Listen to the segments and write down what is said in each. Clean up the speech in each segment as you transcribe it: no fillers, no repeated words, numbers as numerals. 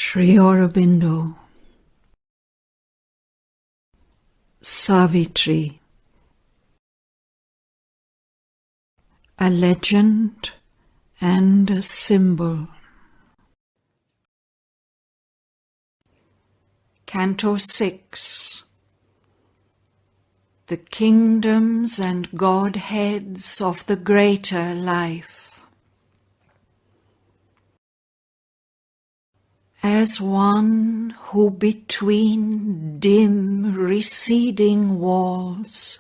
Sri Aurobindo. Savitri. A legend and a symbol. Canto 6. The kingdoms and Godheads of the greater life. As one who between dim receding walls,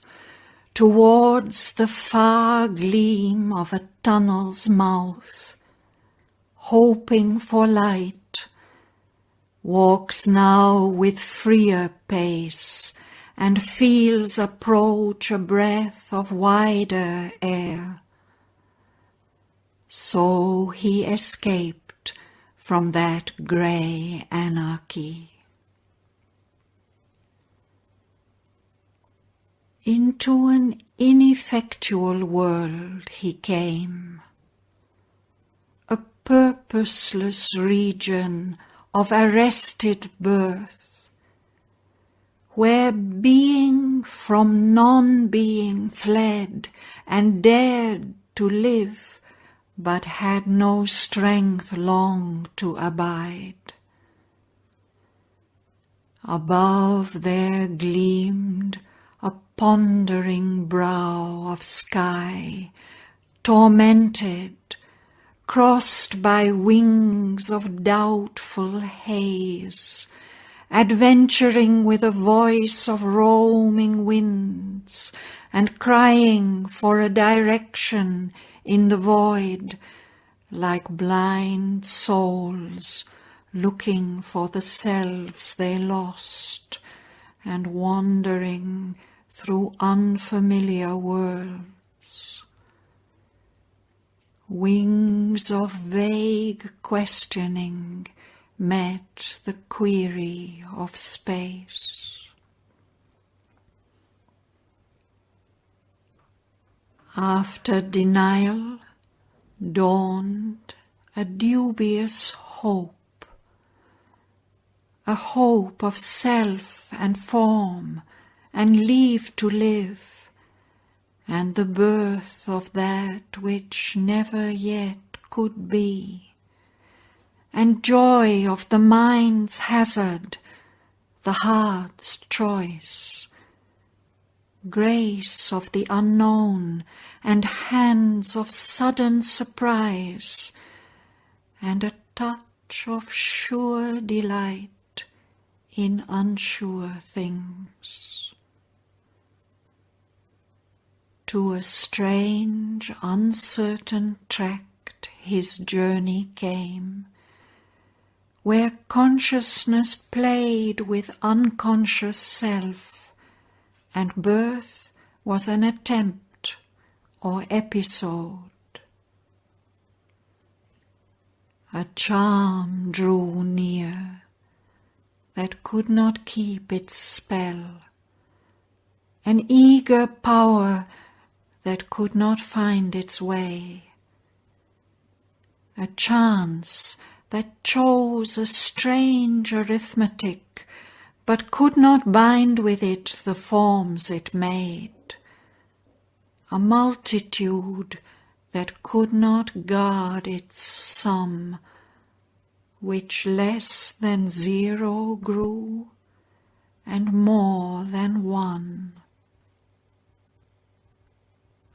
towards the far gleam of a tunnel's mouth, hoping for light, walks now with freer pace, and feels approach a breath of wider air. So he escaped from that grey anarchy. Into an ineffectual world he came, a purposeless region of arrested birth, where being from non-being fled and dared to live, but had no strength long to abide. Above there gleamed a pondering brow of sky, tormented, crossed by wings of doubtful haze, adventuring with a voice of roaming winds, and crying for a direction in the void, like blind souls looking for the selves they lost, and wandering through unfamiliar worlds. Wings of vague questioning met the query of space. After denial dawned a dubious hope, a hope of self and form and leave to live, and the birth of that which never yet could be, and joy of the mind's hazard, the heart's choice, grace of the unknown, and hands of sudden surprise, and a touch of sure delight in unsure things. To a strange, uncertain tract his journey came, where consciousness played with unconscious self, and birth was an attempt or episode. A charm drew near that could not keep its spell, an eager power that could not find its way, a chance that chose a strange arithmetic, but could not bind with it the forms it made, a multitude that could not guard its sum, which less than zero grew, and more than one.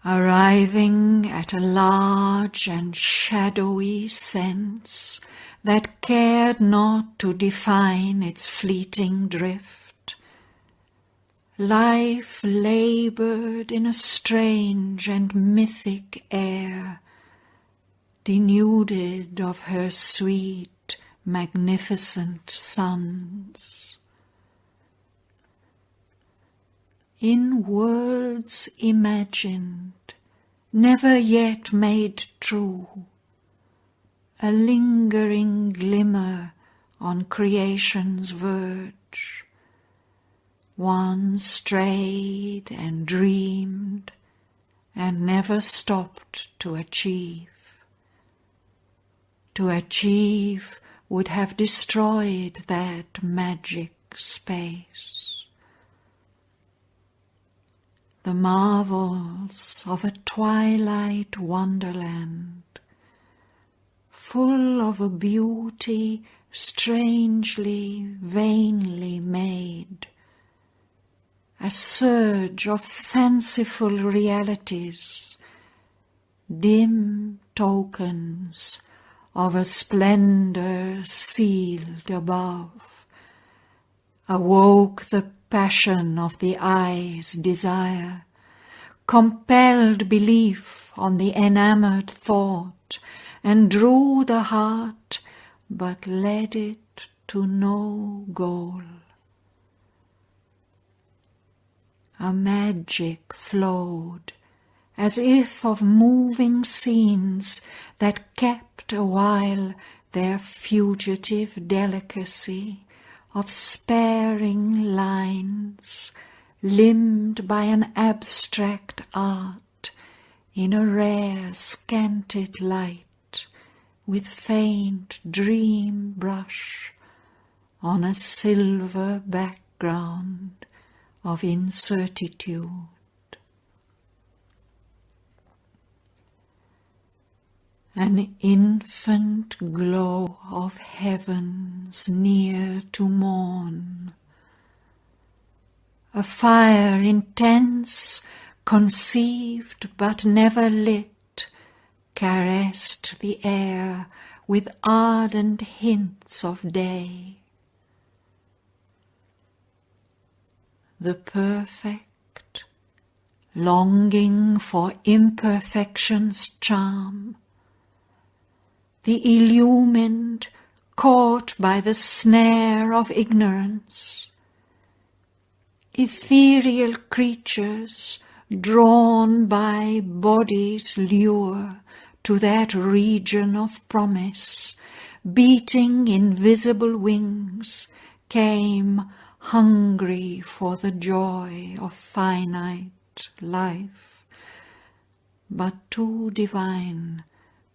Arriving at a large and shadowy sense that cared not to define its fleeting drift, life laboured in a strange and mythic air, denuded of her sweet, magnificent suns. In worlds imagined, never yet made true, a lingering glimmer on creation's verge, one strayed and dreamed and never stopped to achieve would have destroyed that magic space. The marvels of a twilight wonderland, full of a beauty strangely, vainly made, a surge of fanciful realities, dim tokens of a splendor sealed above, awoke the passion of the eye's desire, compelled belief on the enamored thought, and drew the heart, but led it to no goal. A magic flowed, as if of moving scenes that kept awhile their fugitive delicacy, of sparing lines, limned by an abstract art, in a rare scanted light, with faint dream brush, on a silver background of incertitude. An infant glow of heavens near to morn, a fire intense, conceived but never lit, caressed the air with ardent hints of day. The perfect, longing for imperfection's charm, the illumined, caught by the snare of ignorance, ethereal creatures drawn by body's lure to that region of promise, beating invisible wings, came hungry for the joy of finite life, but too divine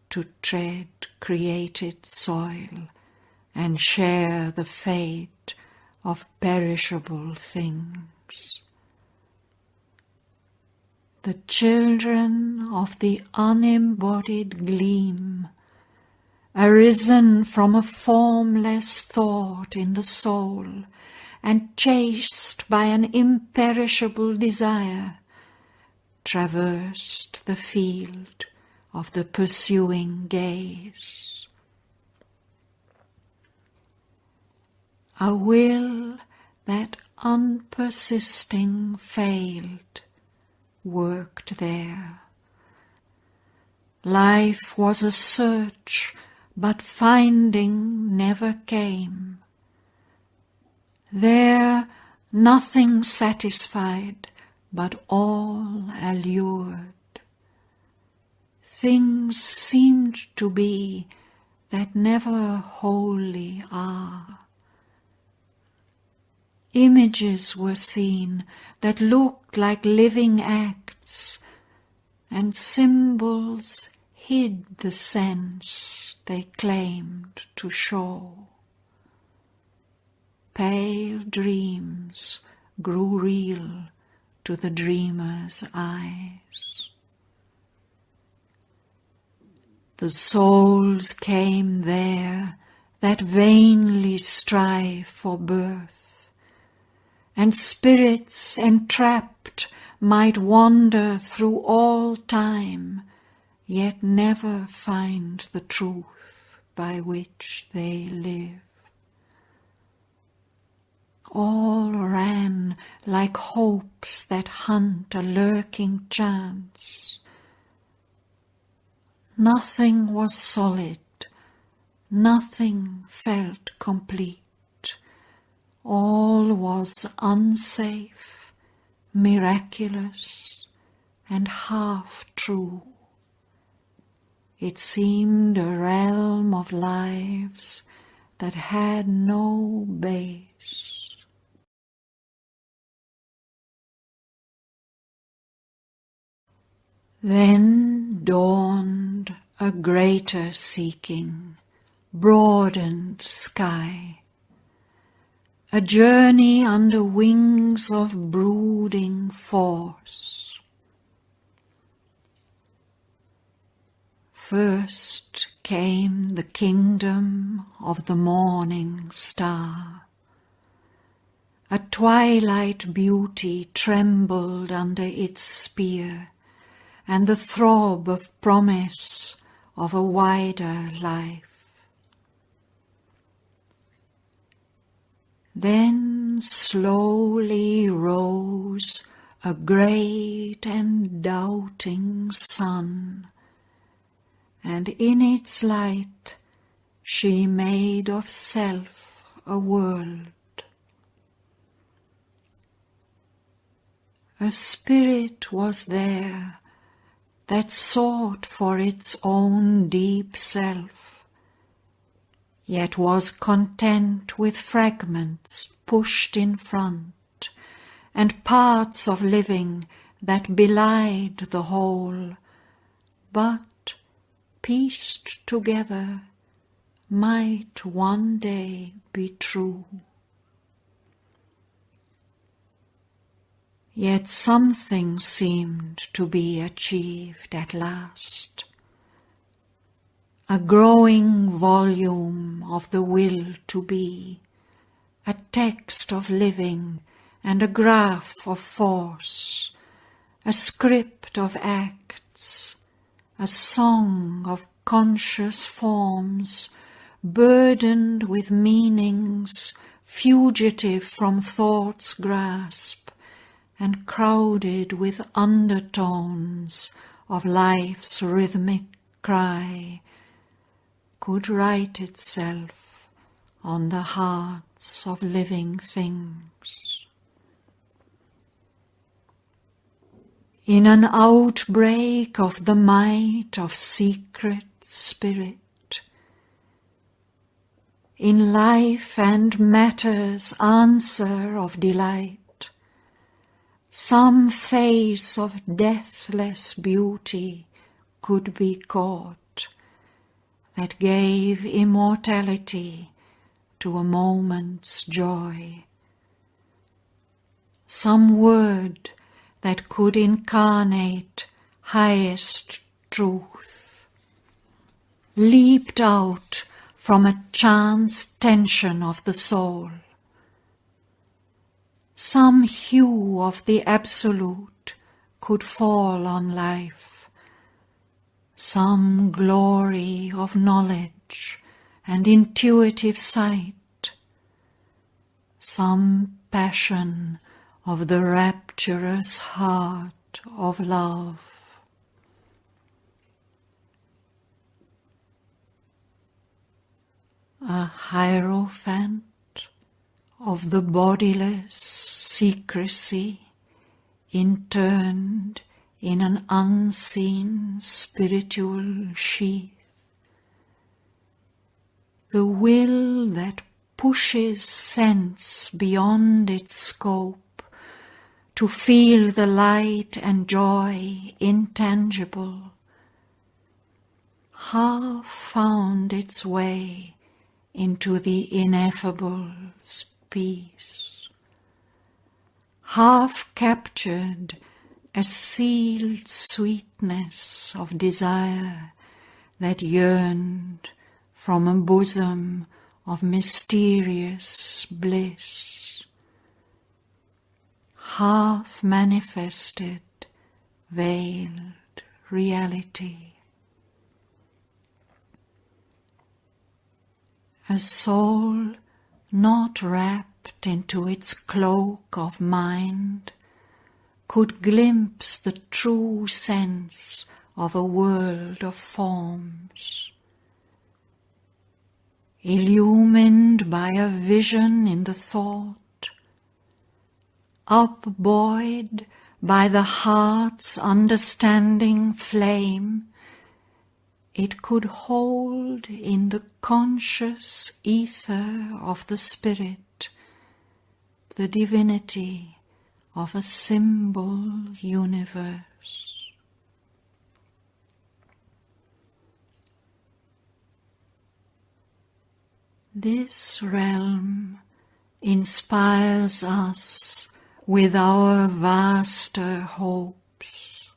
to tread created soil and share the fate of perishable things. The children of the unembodied gleam, arisen from a formless thought in the soul, and chased by an imperishable desire, traversed the field of the pursuing gaze. A will that unpersisting failed worked there. Life was a search, but finding never came. There nothing satisfied, but all allured. Things seemed to be that never wholly are. Images were seen that looked like living acts, and symbols hid the sense they claimed to show. Pale dreams grew real to the dreamer's eyes. The souls came there that vainly strive for birth, and spirits entrapped might wander through all time, yet never find the truth by which they live. All ran like hopes that hunt a lurking chance. Nothing was solid, nothing felt complete. All was unsafe, miraculous, and half-true. It seemed a realm of lives that had no base. Then dawned a greater seeking, broadened sky, a journey under wings of brooding force. First came the kingdom of the morning star. A twilight beauty trembled under its spear, and the throb of promise of a wider life. Then slowly rose a great and doubting sun, and in its light she made of self a world. A spirit was there that sought for its own deep self, yet was content with fragments pushed in front, and parts of living that belied the whole, but pieced together might one day be true. Yet something seemed to be achieved at last, a growing volume of the will to be, a text of living and a graph of force, a script of acts, a song of conscious forms, burdened with meanings fugitive from thought's grasp, and crowded with undertones of life's rhythmic cry, could write itself on the hearts of living things. In an outbreak of the might of secret spirit, in life and matter's answer of delight, some face of deathless beauty could be caught, that gave immortality to a moment's joy. Some word that could incarnate highest truth, leaped out from a chance tension of the soul. Some hue of the absolute could fall on life, some glory of knowledge and intuitive sight, some passion of the rapturous heart of love. A hierophant of the bodiless secrecy, interned in an unseen spiritual sheath. The will that pushes sense beyond its scope to feel the light and joy intangible, half found its way into the ineffable's peace, half captured a sealed sweetness of desire that yearned from a bosom of mysterious bliss, half manifested veiled reality. A soul not wrapped into its cloak of mind could glimpse the true sense of a world of forms. Illumined by a vision in the thought, upbuoyed by the heart's understanding flame, it could hold in the conscious ether of the spirit the divinity of a symbol universe. This realm inspires us with our vaster hopes.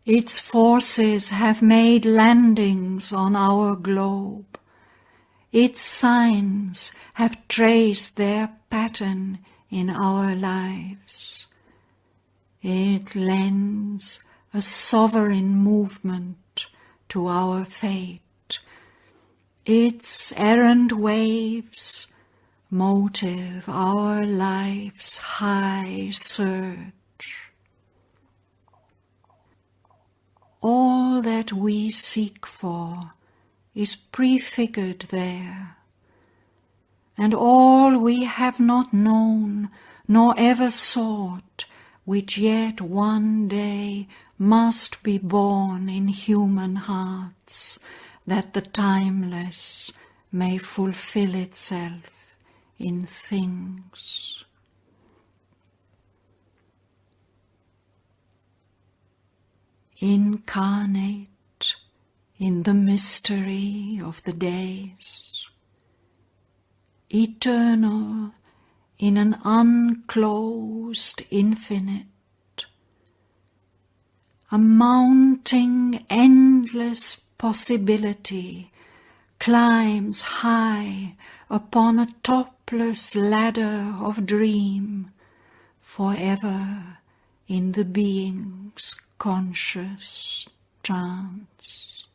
Its forces have made landings on our globe. Its signs have traced their pattern in our lives. It lends a sovereign movement to our fate. Its errant waves motive our life's high surge. All that we seek for is prefigured there, and all we have not known nor ever sought, which yet one day must be born in human hearts, that the timeless may fulfill itself in things. Incarnate in the mystery of the days, eternal in an unclosed infinite, a mounting endless possibility climbs high upon a topless ladder of dream, forever in the being's conscious trance.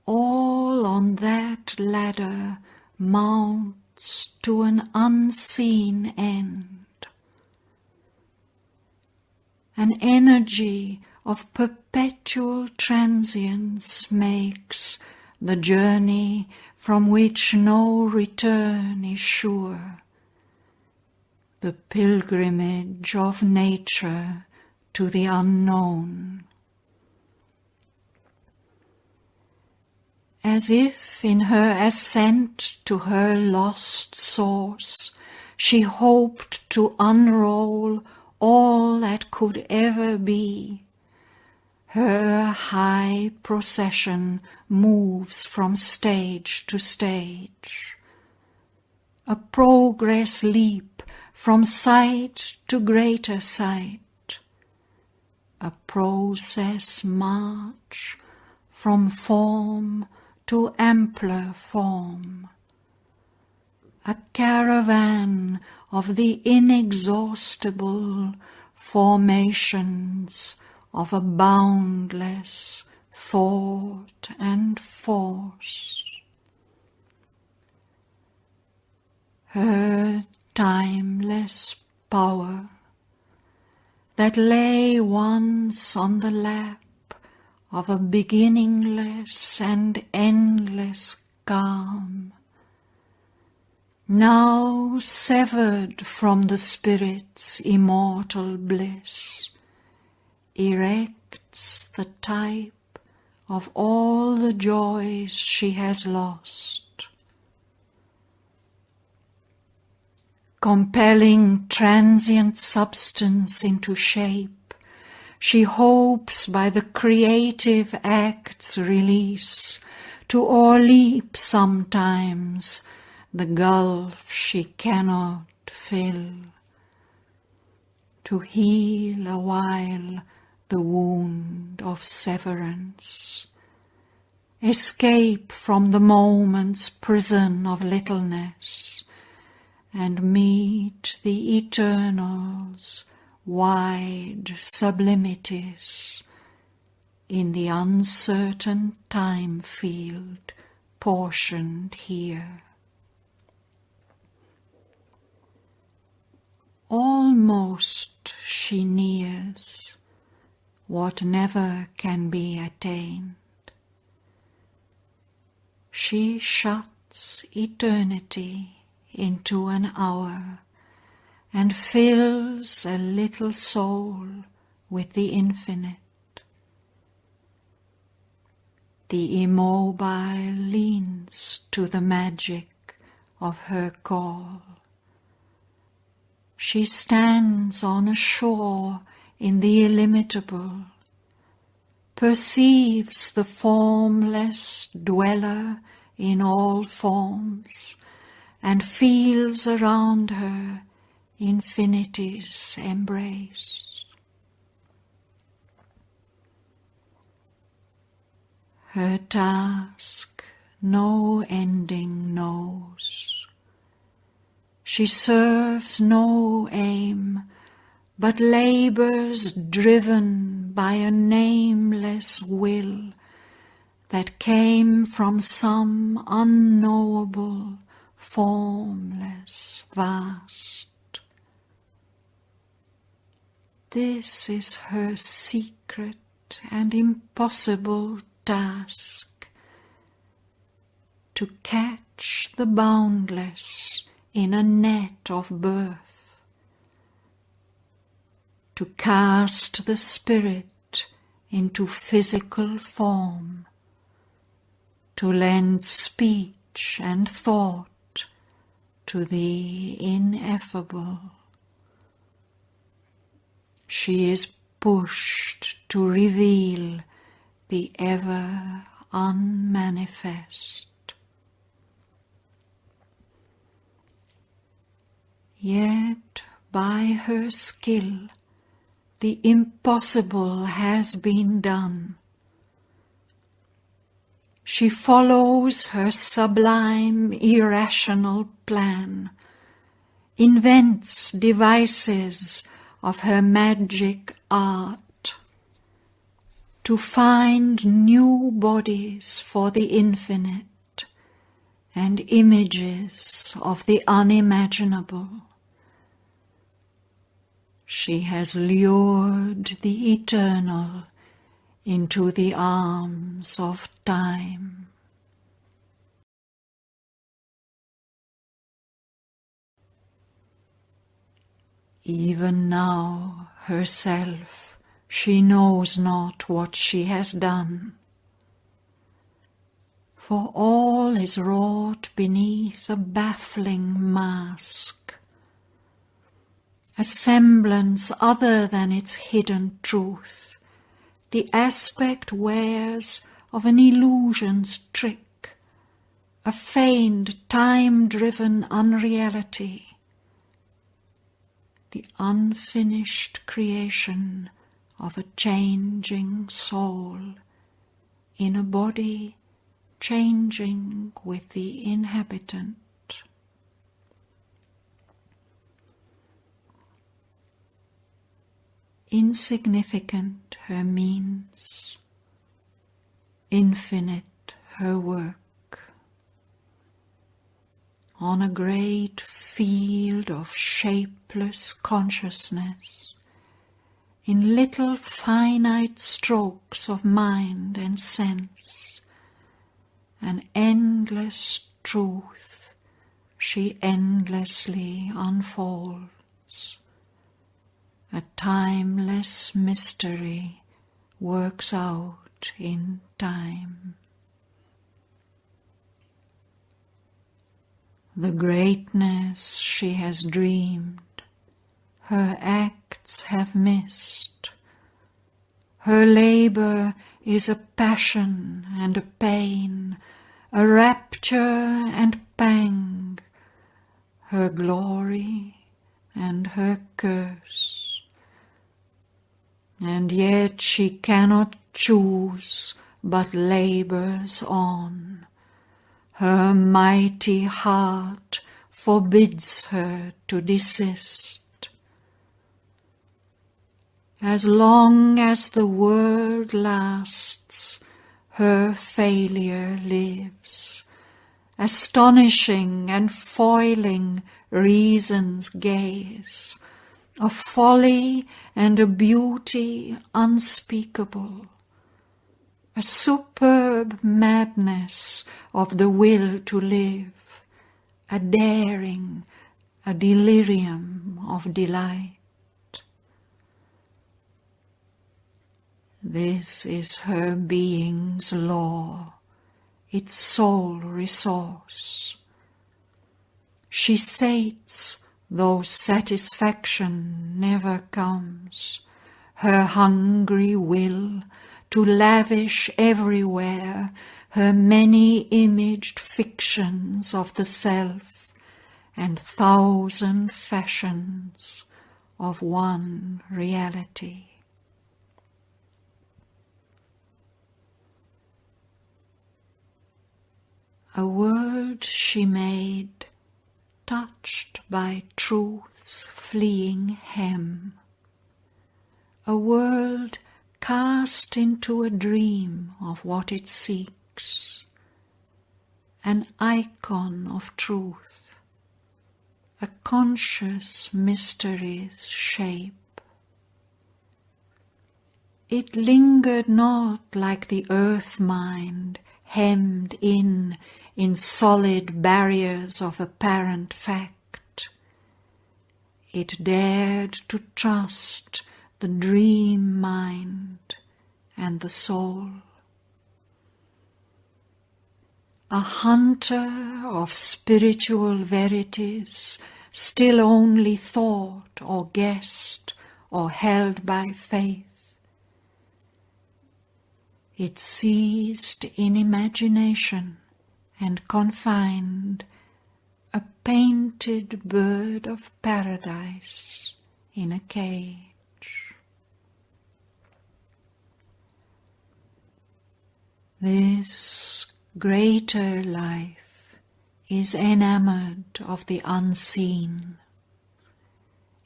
All on that ladder mounts to an unseen end, an energy of perpetual transience makes the journey from which no return is sure, the pilgrimage of nature to the unknown. As if in her ascent to her lost source she hoped to unroll all that could ever be, her high procession moves from stage to stage, a progress leap from sight to greater sight, a process march from form to ampler form, a caravan of the inexhaustible formations of a boundless thought and force. Her timeless power that lay once on the lap of a beginningless and endless calm, now severed from the spirit's immortal bliss, erects the type of all the joys she has lost. Compelling transient substance into shape, she hopes by the creative act's release to o'erleap sometimes the gulf she cannot fill, to heal a while the wound of severance, escape from the moment's prison of littleness, and meet the eternal's wide sublimities in the uncertain time field portioned here. Almost she nears what never can be attained. She shuts eternity into an hour and fills a little soul with the infinite. The immobile leans to the magic of her call. She stands on a shore in the illimitable, perceives the formless dweller in all forms, and feels around her infinity's embrace. Her task no ending knows. She serves no aim, but labours driven by a nameless will that came from some unknowable, formless vast. This is her secret and impossible task, to catch the boundless in a net of birth, to cast the spirit into physical form, to lend speech and thought to the ineffable. She is pushed to reveal the ever unmanifest. Yet by her skill the impossible has been done. She follows her sublime irrational plan, invents devices of her magic art, to find new bodies for the infinite and images of the unimaginable. She has lured the eternal into the arms of time. Even now, herself, she knows not what she has done. For all is wrought beneath a baffling mask, a semblance other than its hidden truth, the aspect wears of an illusion's trick, a feigned, time-driven unreality, the unfinished creation of a changing soul in a body changing with the inhabitant. Insignificant her means, infinite her work. On a great field of shapeless consciousness, in little finite strokes of mind and sense, an endless truth she endlessly unfolds. A timeless mystery works out in time. The greatness she has dreamed, her acts have missed. Her labour is a passion and a pain, a rapture and pang, her glory and her curse. And yet she cannot choose, but labours on. Her mighty heart forbids her to desist. As long as the world lasts, her failure lives, astonishing and foiling reason's gaze, a folly and a beauty unspeakable, a superb madness of the will to live, a daring, a delirium of delight. This is her being's law, its sole resource. She sates, though satisfaction never comes, her hungry will to lavish everywhere her many-imaged fictions of the self and thousand fashions of one reality. A world she made, touched by truth's fleeing hem, a world cast into a dream of what it seeks, an icon of truth, a conscious mystery's shape. It lingered not like the earth-mind, hemmed in solid barriers of apparent fact. It dared to trust the dream mind and the soul. A hunter of spiritual verities, still only thought or guessed or held by faith. It seized in imagination and confined a painted bird of paradise in a cage. This greater life is enamored of the unseen.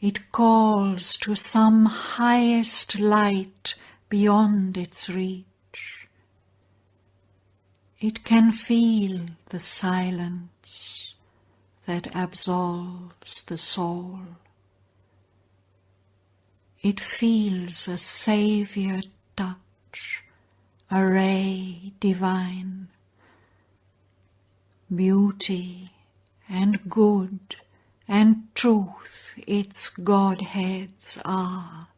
It calls to some highest light beyond its reach. It can feel the silence that absolves the soul. It feels a saviour touch, a ray divine. Beauty and good and truth its Godheads are.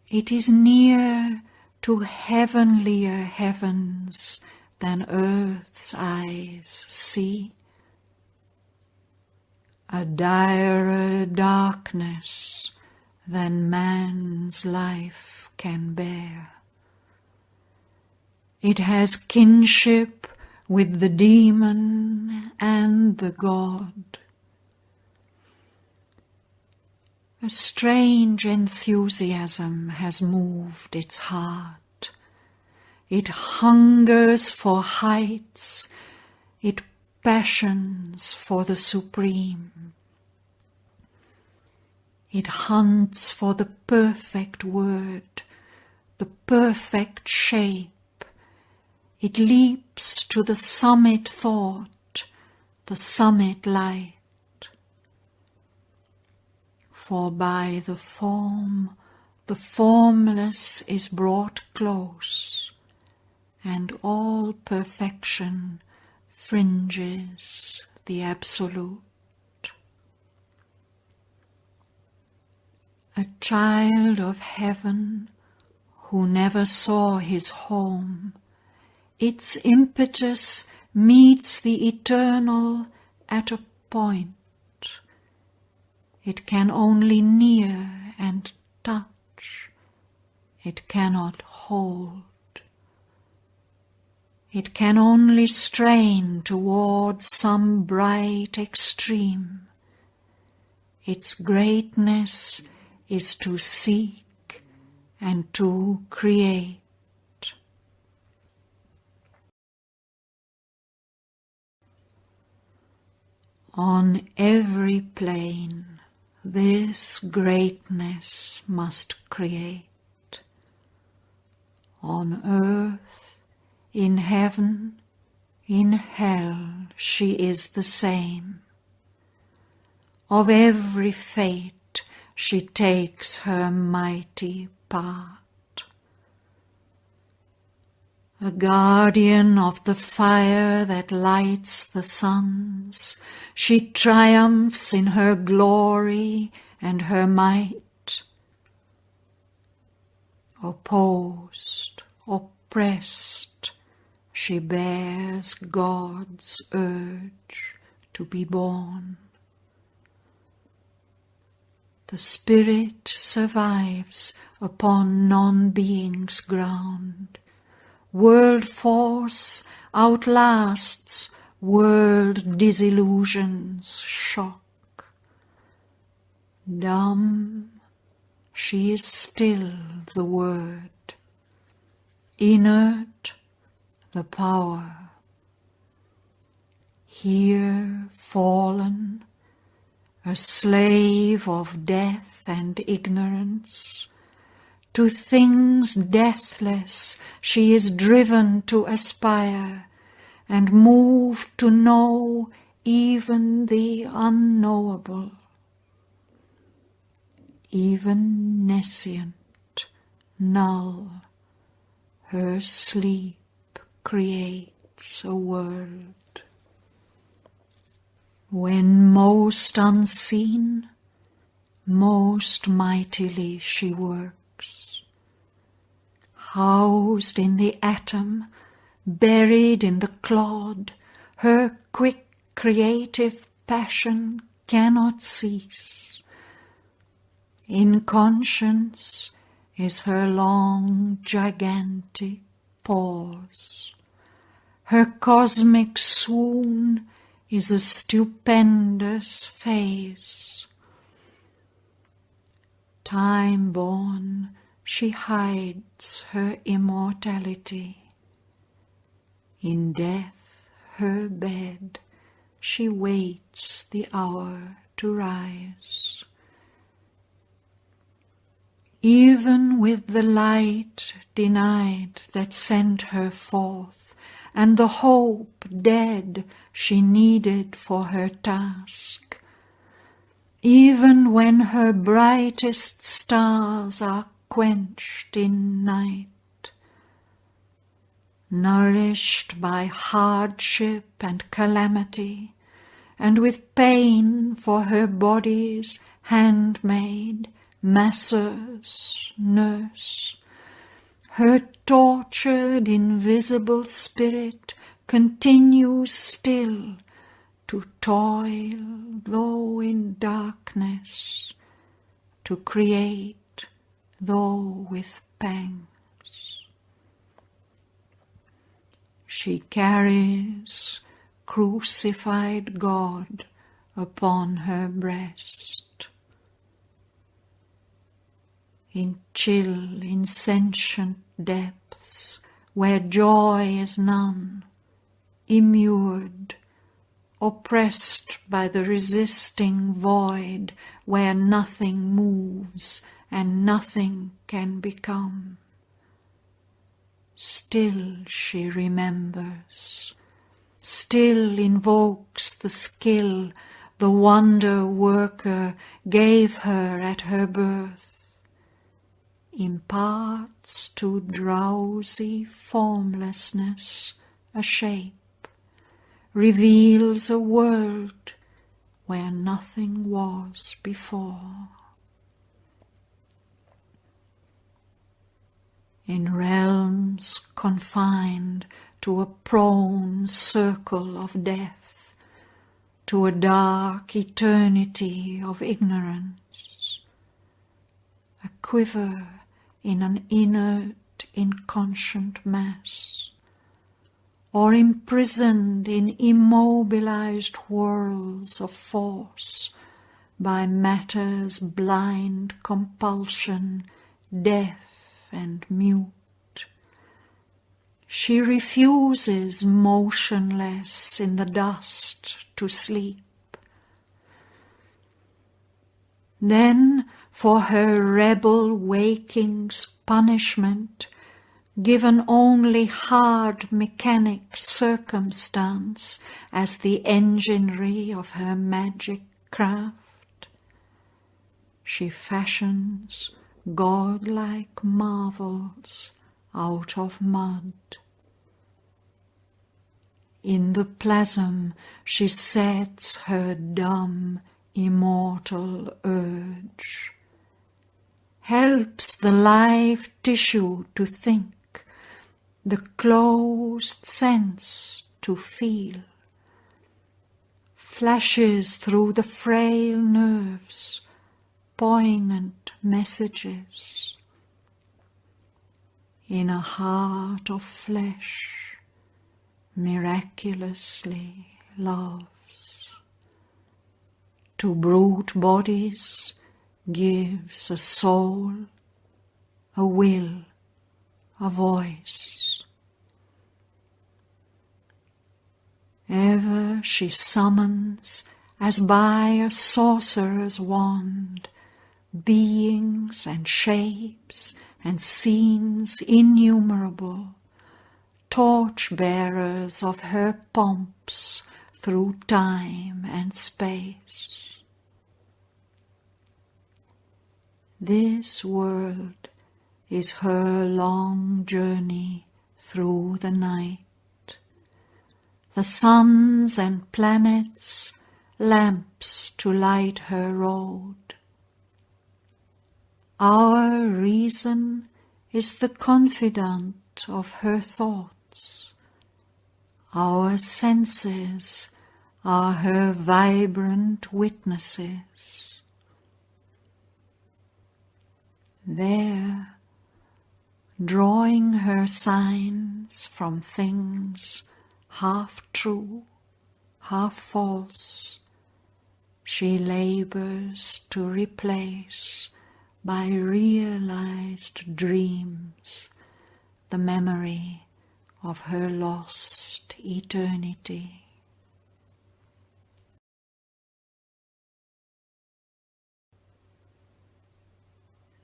It is near to heavenlier heavens than earth's eyes see, a direr darkness than man's life can bear. It has kinship with the demon and the God. A strange enthusiasm has moved its heart. It hungers for heights, it passions for the supreme. It hunts for the perfect word, the perfect shape. It leaps to the summit thought, the summit light. For by the form, the formless is brought close, and all perfection fringes the absolute. A child of heaven who never saw his home, its impetus meets the eternal at a point. It can only near and touch. It cannot hold. It can only strain towards some bright extreme. Its greatness is to seek and to create. On every plane, this greatness must create. On earth, in heaven, in hell, she is the same. Of every fate she takes her mighty part. A guardian of the fire that lights the suns, she triumphs in her glory and her might. Opposed, oppressed, she bears God's urge to be born. The spirit survives upon non-being's ground. World force outlasts world disillusion's shock. Dumb, she is still the word. Inert, the power. Here fallen, a slave of death and ignorance, to things deathless she is driven to aspire, and moved to know even the unknowable. Even nescient, null, her sleep creates a world. When most unseen, most mightily she works. Housed in the atom, buried in the clod, her quick creative passion cannot cease. In conscience is her long gigantic pause. Her cosmic swoon is a stupendous phase. Time-born, she hides her immortality. In death, her bed, she waits the hour to rise. Even with the light denied that sent her forth, and the hope dead she needed for her task, even when her brightest stars are quenched in night, nourished by hardship and calamity, and with pain for her body's handmaid, masseuse, nurse, her tortured invisible spirit continues still to toil, though in darkness, to create, though with pangs. She carries crucified God upon her breast. In chill, insentient depths, where joy is none, immured, oppressed by the resisting void, where nothing moves and nothing can become. Still she remembers, still invokes the skill the wonder-worker gave her at her birth, imparts to drowsy formlessness a shape, reveals a world where nothing was before. In realms confined to a prone circle of death, to a dark eternity of ignorance, a quiver in an inert, inconscient mass, or imprisoned in immobilized whirls of force by matter's blind compulsion, deaf and mute. She refuses motionless in the dust to sleep. Then, for her rebel waking's punishment, given only hard mechanic circumstance as the enginery of her magic craft, she fashions godlike marvels out of mud. In the plasm she sets her dumb, immortal urge, helps the live tissue to think, the closed sense to feel, flashes through the frail nerves, poignant messages. In a heart of flesh, miraculously loves. To brute bodies gives a soul, a will, a voice. Ever she summons, as by a sorcerer's wand, beings and shapes and scenes innumerable, torch-bearers of her pomps through time and space. This world is her long journey through the night. The suns and planets, lamps to light her road. Our reason is the confidant of her thoughts. Our senses are her vibrant witnesses. There, drawing her signs from things half true, half false, she labors to replace by realized dreams the memory of her lost eternity.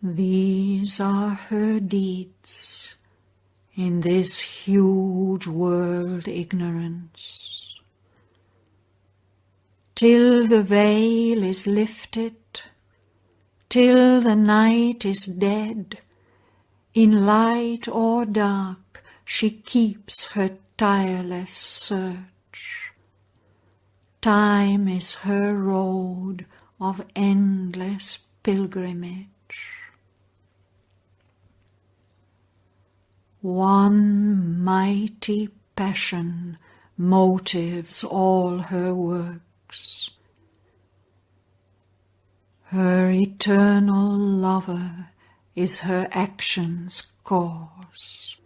These are her deeds in this huge world ignorance. Till the veil is lifted, till the night is dead, in light or dark she keeps her tireless search. Time is her road of endless pilgrimage. One mighty passion motives all her works. Her eternal lover is her action's cause.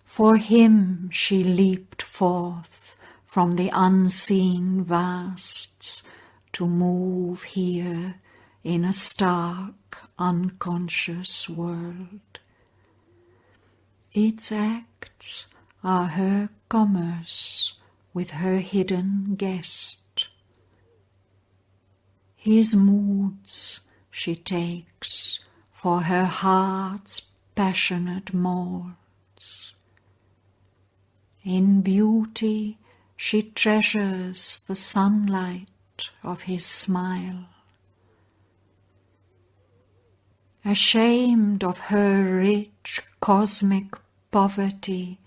For him she leaped forth from the unseen vasts to move here in a stark, unconscious world. Its acts are her commerce with her hidden guest. His moods she takes for her heart's passionate molds. In beauty she treasures the sunlight of his smile. Ashamed of her rich cosmic poverty,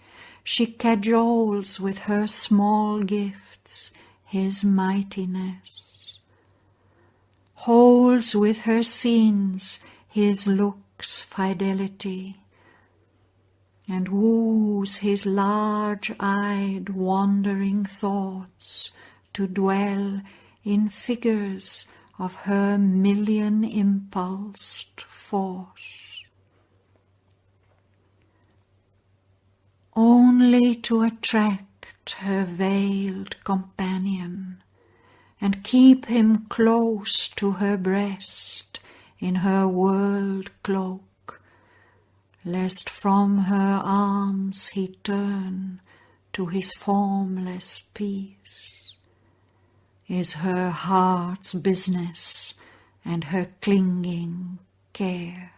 she cajoles with her small gifts his mightiness, holds with her scenes his looks' fidelity, and woos his large-eyed wandering thoughts to dwell in figures of her million-impulsed force. Only to attract her veiled companion, and keep him close to her breast in her world cloak, lest from her arms he turn to his formless peace, is her heart's business and her clinging care.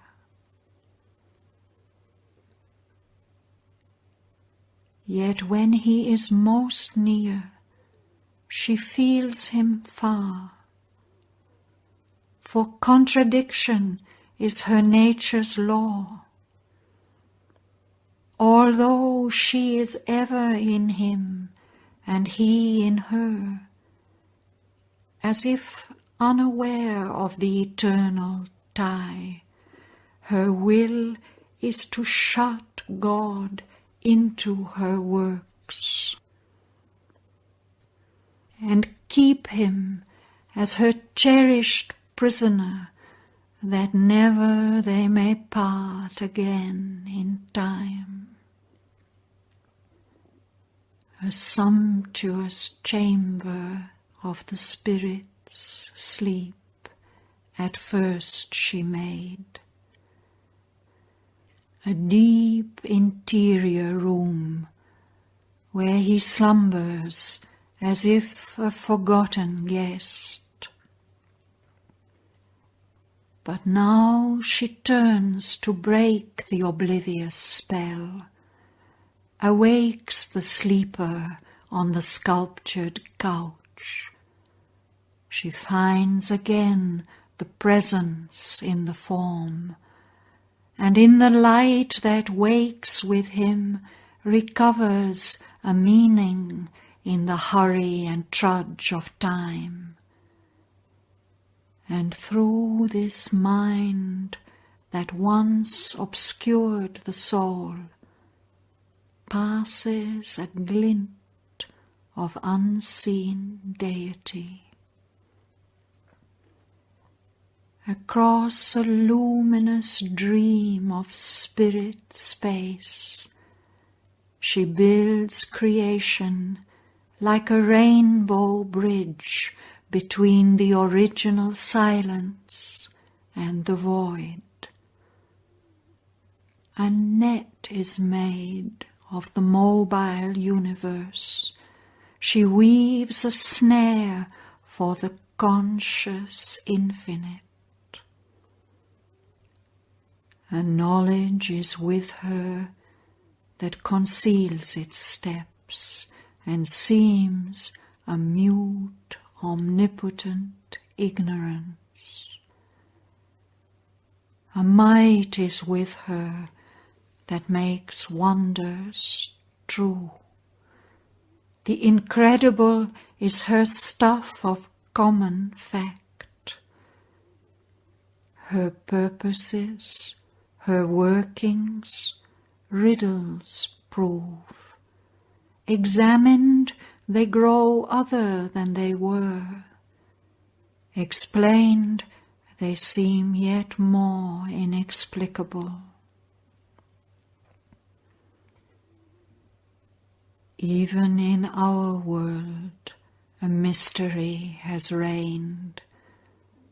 Yet when he is most near, she feels him far, for contradiction is her nature's law. Although she is ever in him and he in her, as if unaware of the eternal tie, her will is to shut God into her works, and keep him as her cherished prisoner that never they may part again in time. A sumptuous chamber of the spirit's sleep at first she made, a deep interior room where he slumbers as if a forgotten guest. But now she turns to break the oblivious spell, awakes the sleeper on the sculptured couch. She finds again the presence in the form, and in the light that wakes with him recovers a meaning in the hurry and trudge of time. And through this mind that once obscured the soul passes a glint of unseen deity. Across a luminous dream of spirit space, she builds creation like a rainbow bridge between the original silence and the void. A net is made of the mobile universe. She weaves a snare for the conscious infinite. A knowledge is with her that conceals its steps and seems a mute, omnipotent ignorance. A might is with her that makes wonders true. The incredible is her stuff of common fact. Her purposes, her workings, riddles prove. Examined, they grow other than they were. Explained, they seem yet more inexplicable. Even in our world, a mystery has reigned.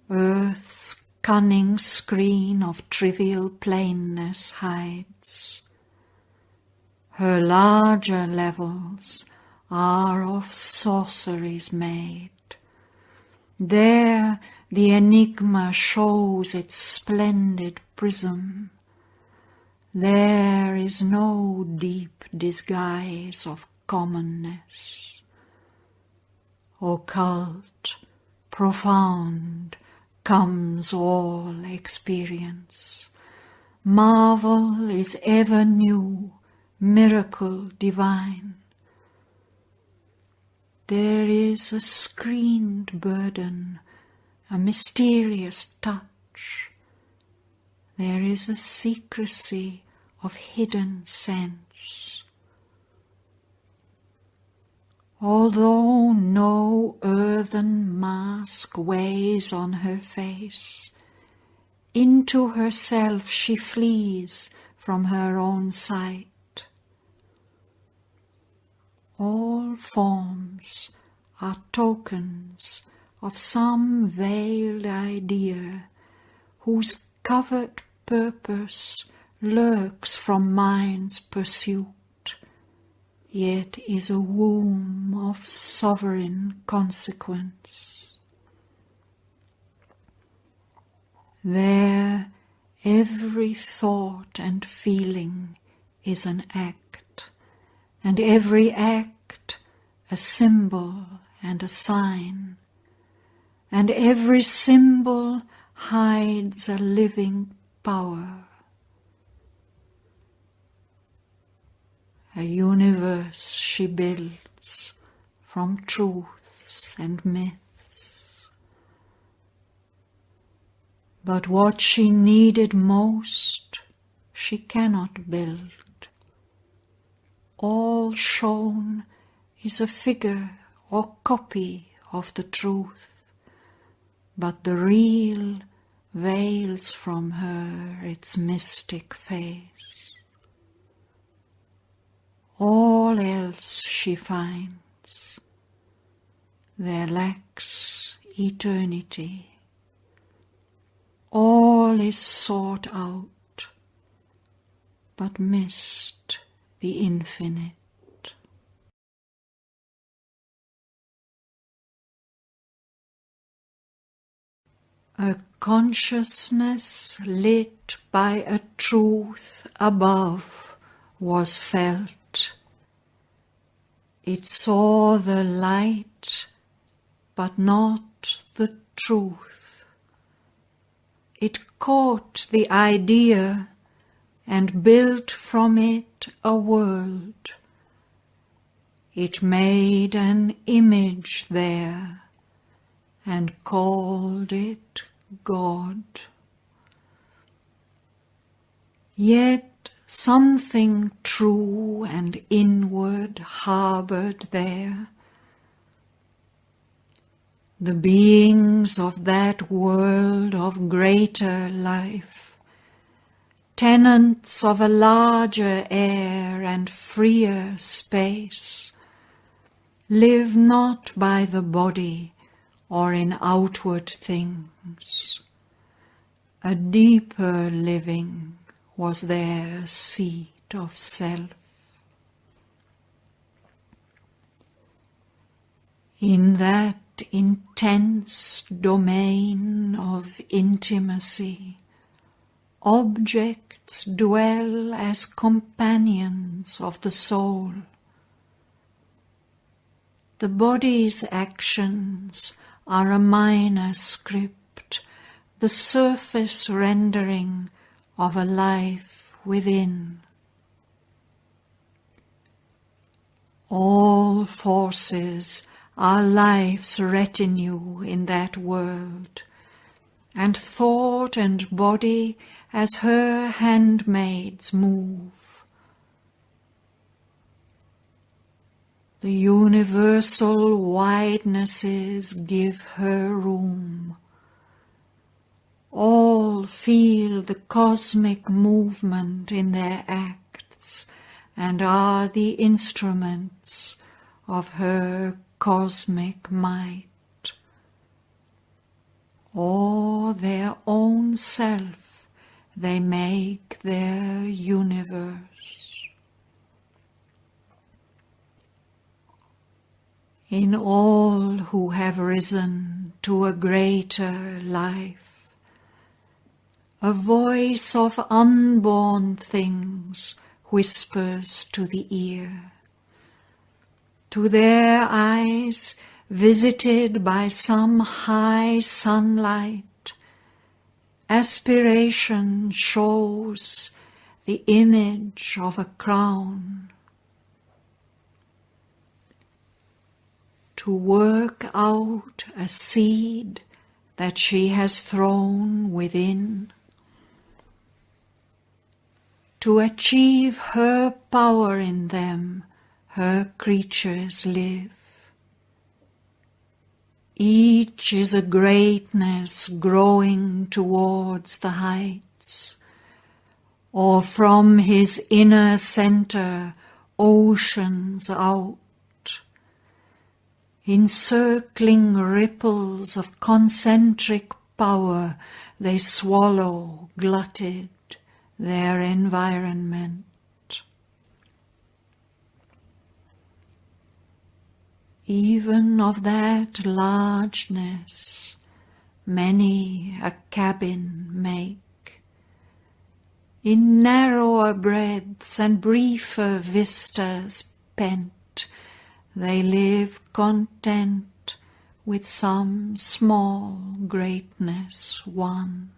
Earth's cunning screen of trivial plainness hides. Her larger levels are of sorceries made. There the enigma shows its splendid prism. There is no deep disguise of commonness. Occult, profound, comes all experience. Marvel is ever new, miracle divine. There is a screened burden, a mysterious touch. There is a secrecy of hidden sense. Although no earthen mask weighs on her face, into herself she flees from her own sight. All forms are tokens of some veiled idea whose covert purpose lurks from mind's pursuit, yet is a womb of sovereign consequence. There every thought and feeling is an act, and every act a symbol and a sign, and every symbol hides a living power. A universe she builds from truths and myths. But what she needed most, she cannot build. All shown is a figure or copy of the truth, but the real veils from her its mystic face. All else she finds, there lacks eternity. All is sought out, but missed the infinite. A consciousness lit by a truth above was felt. It saw the light, but not the truth. It caught the idea and built from it a world. It made an image there and called it God. Yet something true and inward harbored there. The beings of that world of greater life, tenants of a larger air and freer space, live not by the body or in outward things. A deeper living was their seat of self. In that intense domain of intimacy, objects dwell as companions of the soul. The body's actions are a minor script, the surface rendering of a life within. All forces are life's retinue in that world, and thought and body as her handmaids move. The universal widenesses give her room. All feel the cosmic movement in their acts and are the instruments of her cosmic might. Or their own self they make their universe. In all who have risen to a greater life, a voice of unborn things whispers to the ear. To their eyes, visited by some high sunlight, aspiration shows the image of a crown. To work out a seed that she has thrown within, to achieve her power in them, her creatures live. Each is a greatness growing towards the heights, or from his inner center oceans out. Encircling ripples of concentric power, they swallow, glutted, their environment. Even of that largeness, many a cabin make. In narrower breadths and briefer vistas pent, they live content with some small greatness won.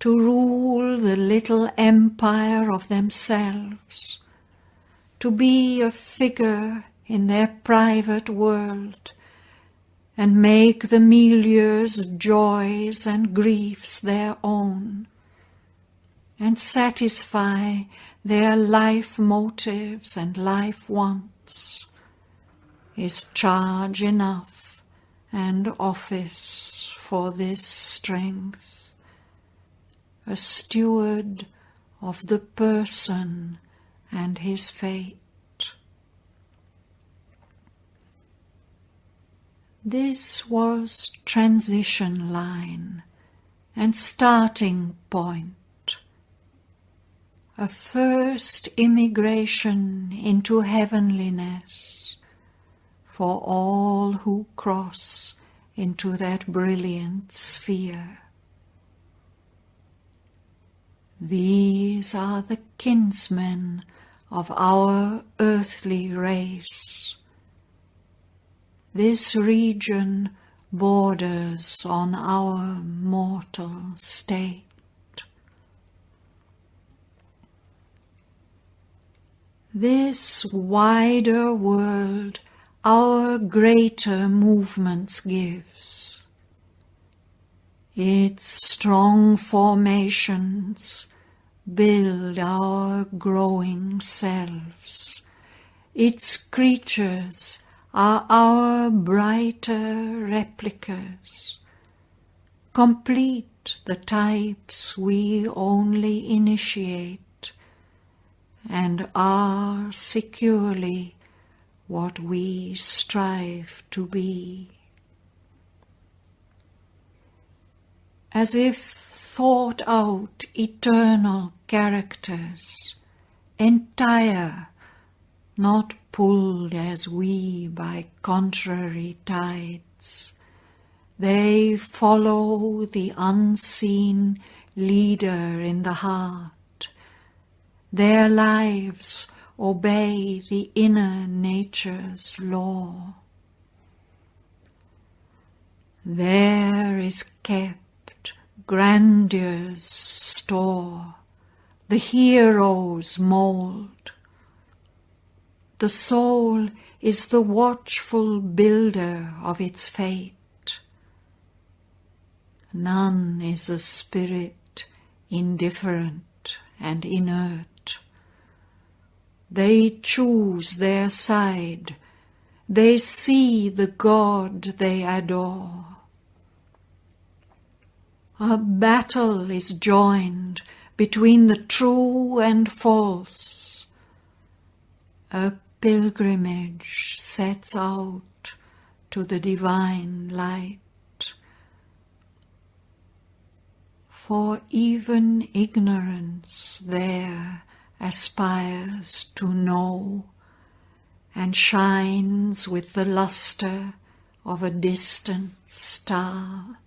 To rule the little empire of themselves, to be a figure in their private world, and make the milieu's joys and griefs their own, and satisfy their life motives and life wants, is charge enough and office for this strength, a steward of the person and his fate. This was transition line and starting point, a first immigration into heavenliness for all who cross into that brilliant sphere. These are the kinsmen of our earthly race. This region borders on our mortal state. This wider world our greater movements gives. Its strong formations build our growing selves. Its creatures are our brighter replicas, complete the types we only initiate, and are securely what we strive to be. As if thought out eternal characters, entire, not pulled as we by contrary tides, they follow the unseen leader in the heart. Their lives obey the inner nature's law. There is kept grandeur's store, the hero's mould. The soul is the watchful builder of its fate. None is a spirit indifferent and inert. They choose their side. They see the God they adore. A battle is joined between the true and false. A pilgrimage sets out to the divine light. For even ignorance there aspires to know, and shines with the lustre of a distant star.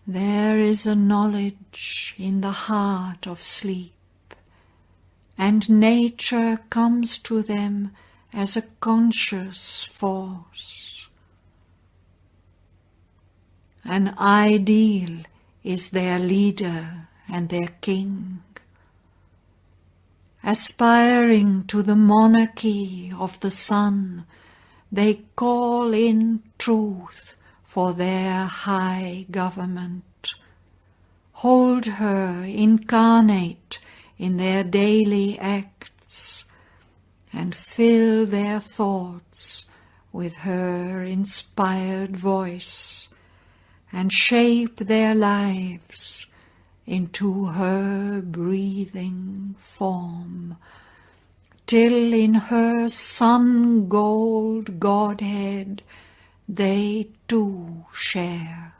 There is a knowledge in the heart of sleep, and nature comes to them as a conscious force. An ideal is their leader and their king. Aspiring to the monarchy of the sun, they call in truth for their high government, hold her incarnate in their daily acts, and fill their thoughts with her inspired voice, and shape their lives into her breathing form, till in her sun-gold Godhead they too share.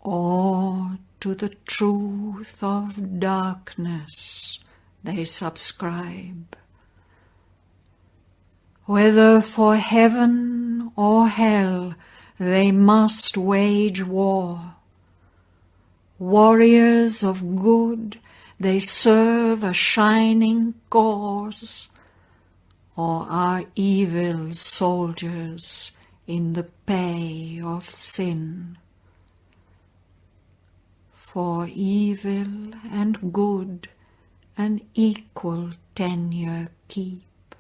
Or to the truth of darkness they subscribe. Whether for heaven or hell they must wage war. Warriors of good, they serve a shining cause, or are evil soldiers in the pay of sin. For evil and good an equal tenure keep,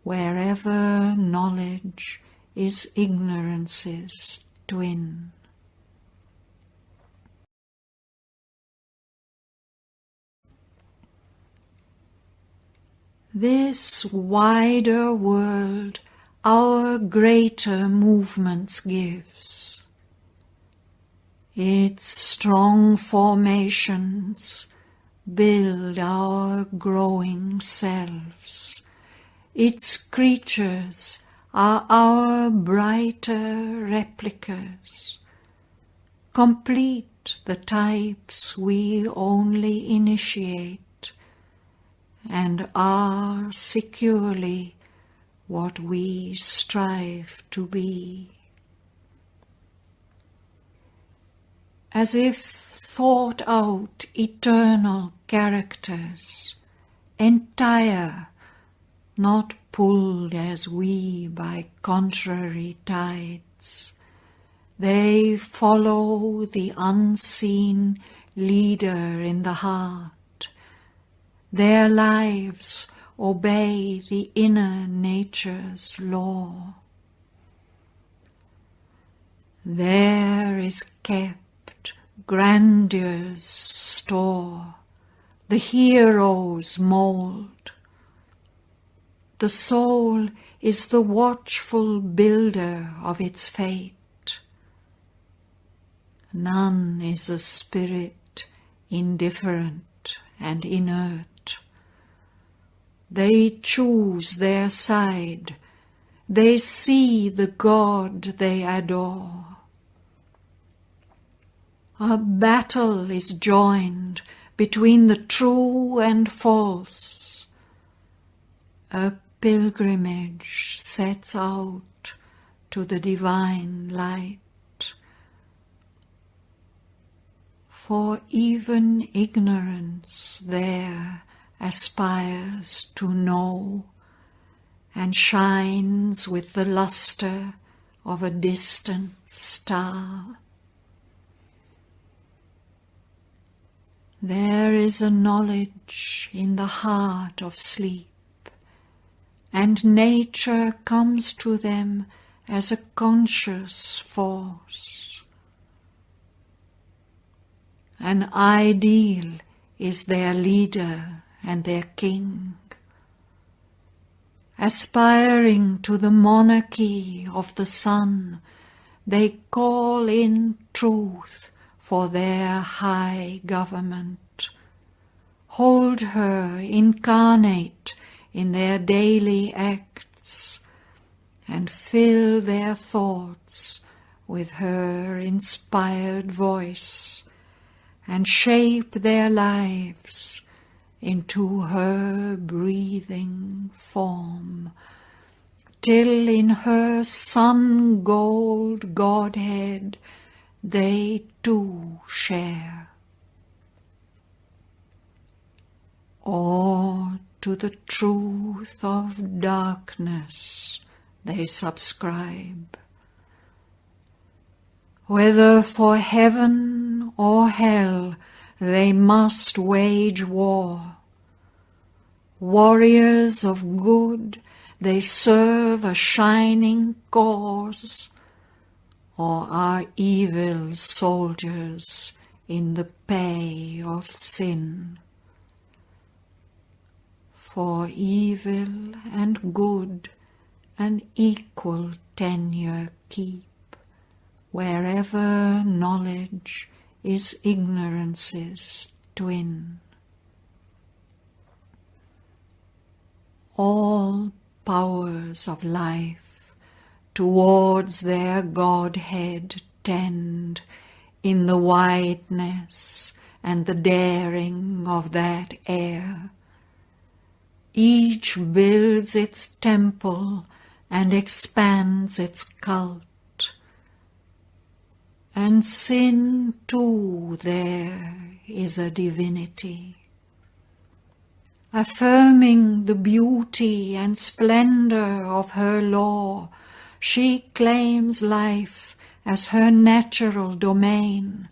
wherever knowledge is ignorance's twin. This wider world our greater movements gives. Its strong formations build our growing selves. Its creatures are our brighter replicas, complete the types we only initiate, and are securely what we strive to be. As if thought out eternal characters, entire, not pulled as we by contrary tides, they follow the unseen leader in the heart. Their lives obey the inner nature's law. There is kept grandeur's store, the hero's mould. The soul is the watchful builder of its fate. None is a spirit indifferent and inert. They choose their side. They see the God they adore. A battle is joined between the true and false. A pilgrimage sets out to the divine light. For even ignorance there aspires to know, and shines with the lustre of a distant star. There is a knowledge in the heart of sleep, and nature comes to them as a conscious force. An ideal is their leader and their king. Aspiring to the monarchy of the sun, they call in truth for their high government. Hold her incarnate in their daily acts, and fill their thoughts with her inspired voice, and shape their lives into her breathing form, till in her sun-gold Godhead they too share. Or to the truth of darkness they subscribe. Whether for heaven or hell they must wage war. Warriors of good, they serve a shining cause, or are evil soldiers in the pay of sin. For evil and good an equal tenure keep, wherever knowledge is ignorance's twin. All powers of life towards their Godhead tend in the wideness and the daring of that air. Each builds its temple and expands its cult. And sin too there is a divinity. Affirming the beauty and splendor of her law, she claims life as her natural domain,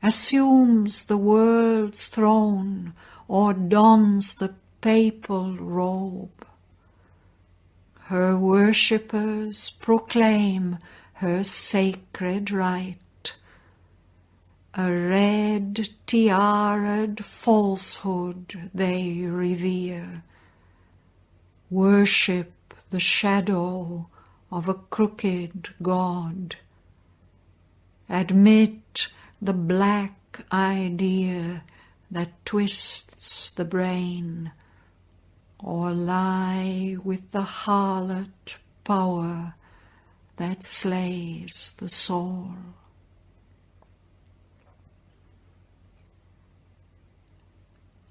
assumes the world's throne, or dons the papal robe. Her worshippers proclaim her sacred right, a red tiara'd falsehood they revere, worship the shadow of a crooked God. Admit the black idea that twists the brain, or lie with the harlot power that slays the soul.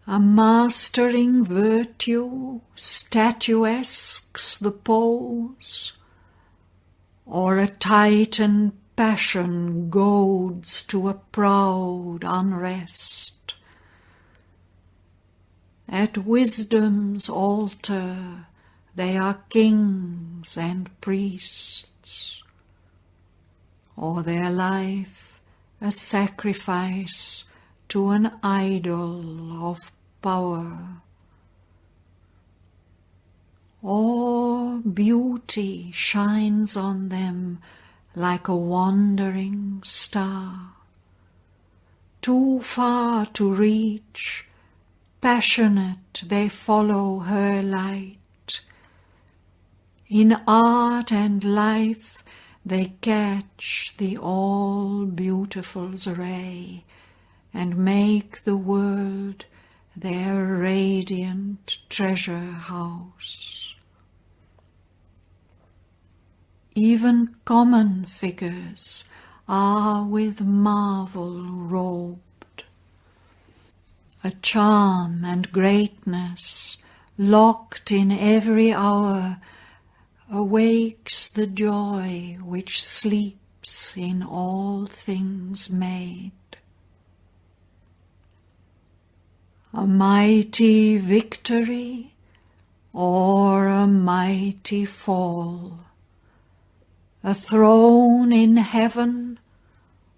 A mastering virtue statuesques the pose, or a Titan passion goads to a proud unrest. At wisdom's altar they are kings and priests, or their life a sacrifice to an idol of power. Or beauty shines on them like a wandering star, too far to reach. Passionate they follow her light. In art and life they catch the all-beautiful's ray, and make the world their radiant treasure house. Even common figures are with marvel robed. A charm and greatness, locked in every hour, awakes the joy which sleeps in all things made. A mighty victory or a mighty fall, a throne in heaven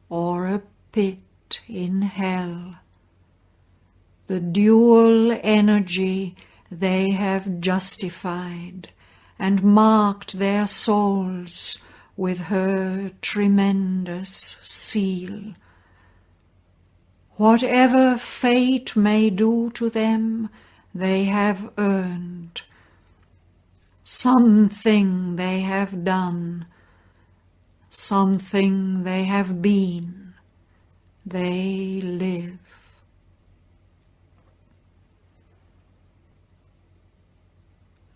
or a pit in hell. The dual energy they have justified and marked their souls with her tremendous seal. Whatever fate may do to them, they have earned. Something they have done, something they have been, they live.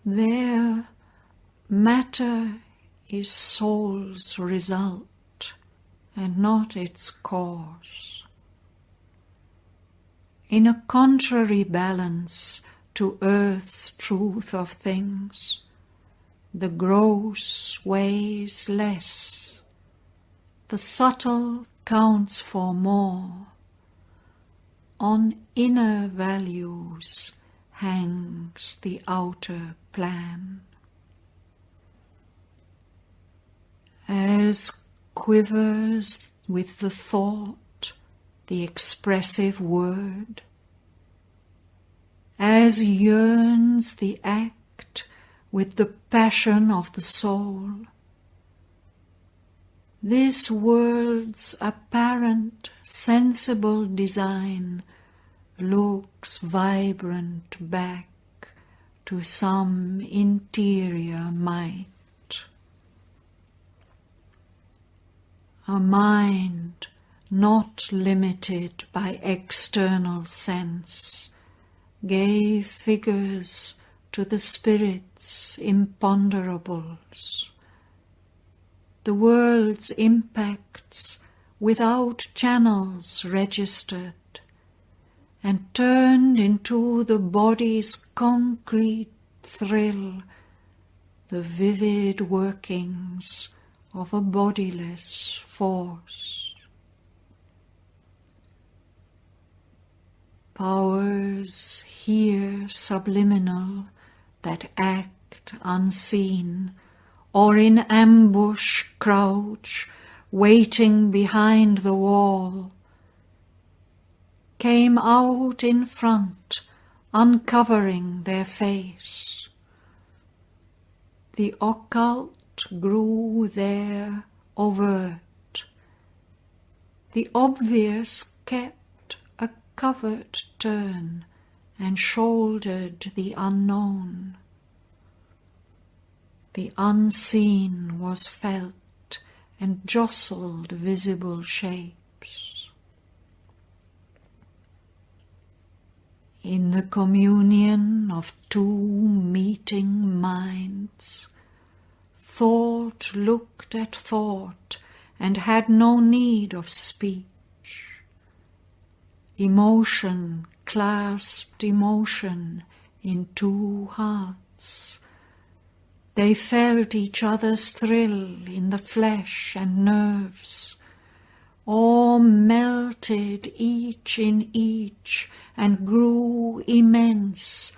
Their matter is soul's result, and not its cause. In a contrary balance to earth's truth of things, the gross weighs less, the subtle counts for more. On inner values hangs the outer plan. As quivers with the thought the expressive word, as yearns the act with the passion of the soul, this world's apparent sensible design looks vibrant back to some interior might. A mind not limited by external sense gave figures to the spirit's imponderables. The world's impacts without channels registered, and turned into the body's concrete thrill the vivid workings of a bodiless force. Powers here subliminal that act unseen, or in ambush crouch, waiting behind the wall, came out in front, uncovering their face. The occult grew there overt. The obvious kept a covert turn and shouldered the unknown. The unseen was felt and jostled visible shapes. In the communion of two meeting minds, thought looked at thought and had no need of speech. Emotion clasped emotion in two hearts. They felt each other's thrill in the flesh and nerves, or melted each in each and grew immense,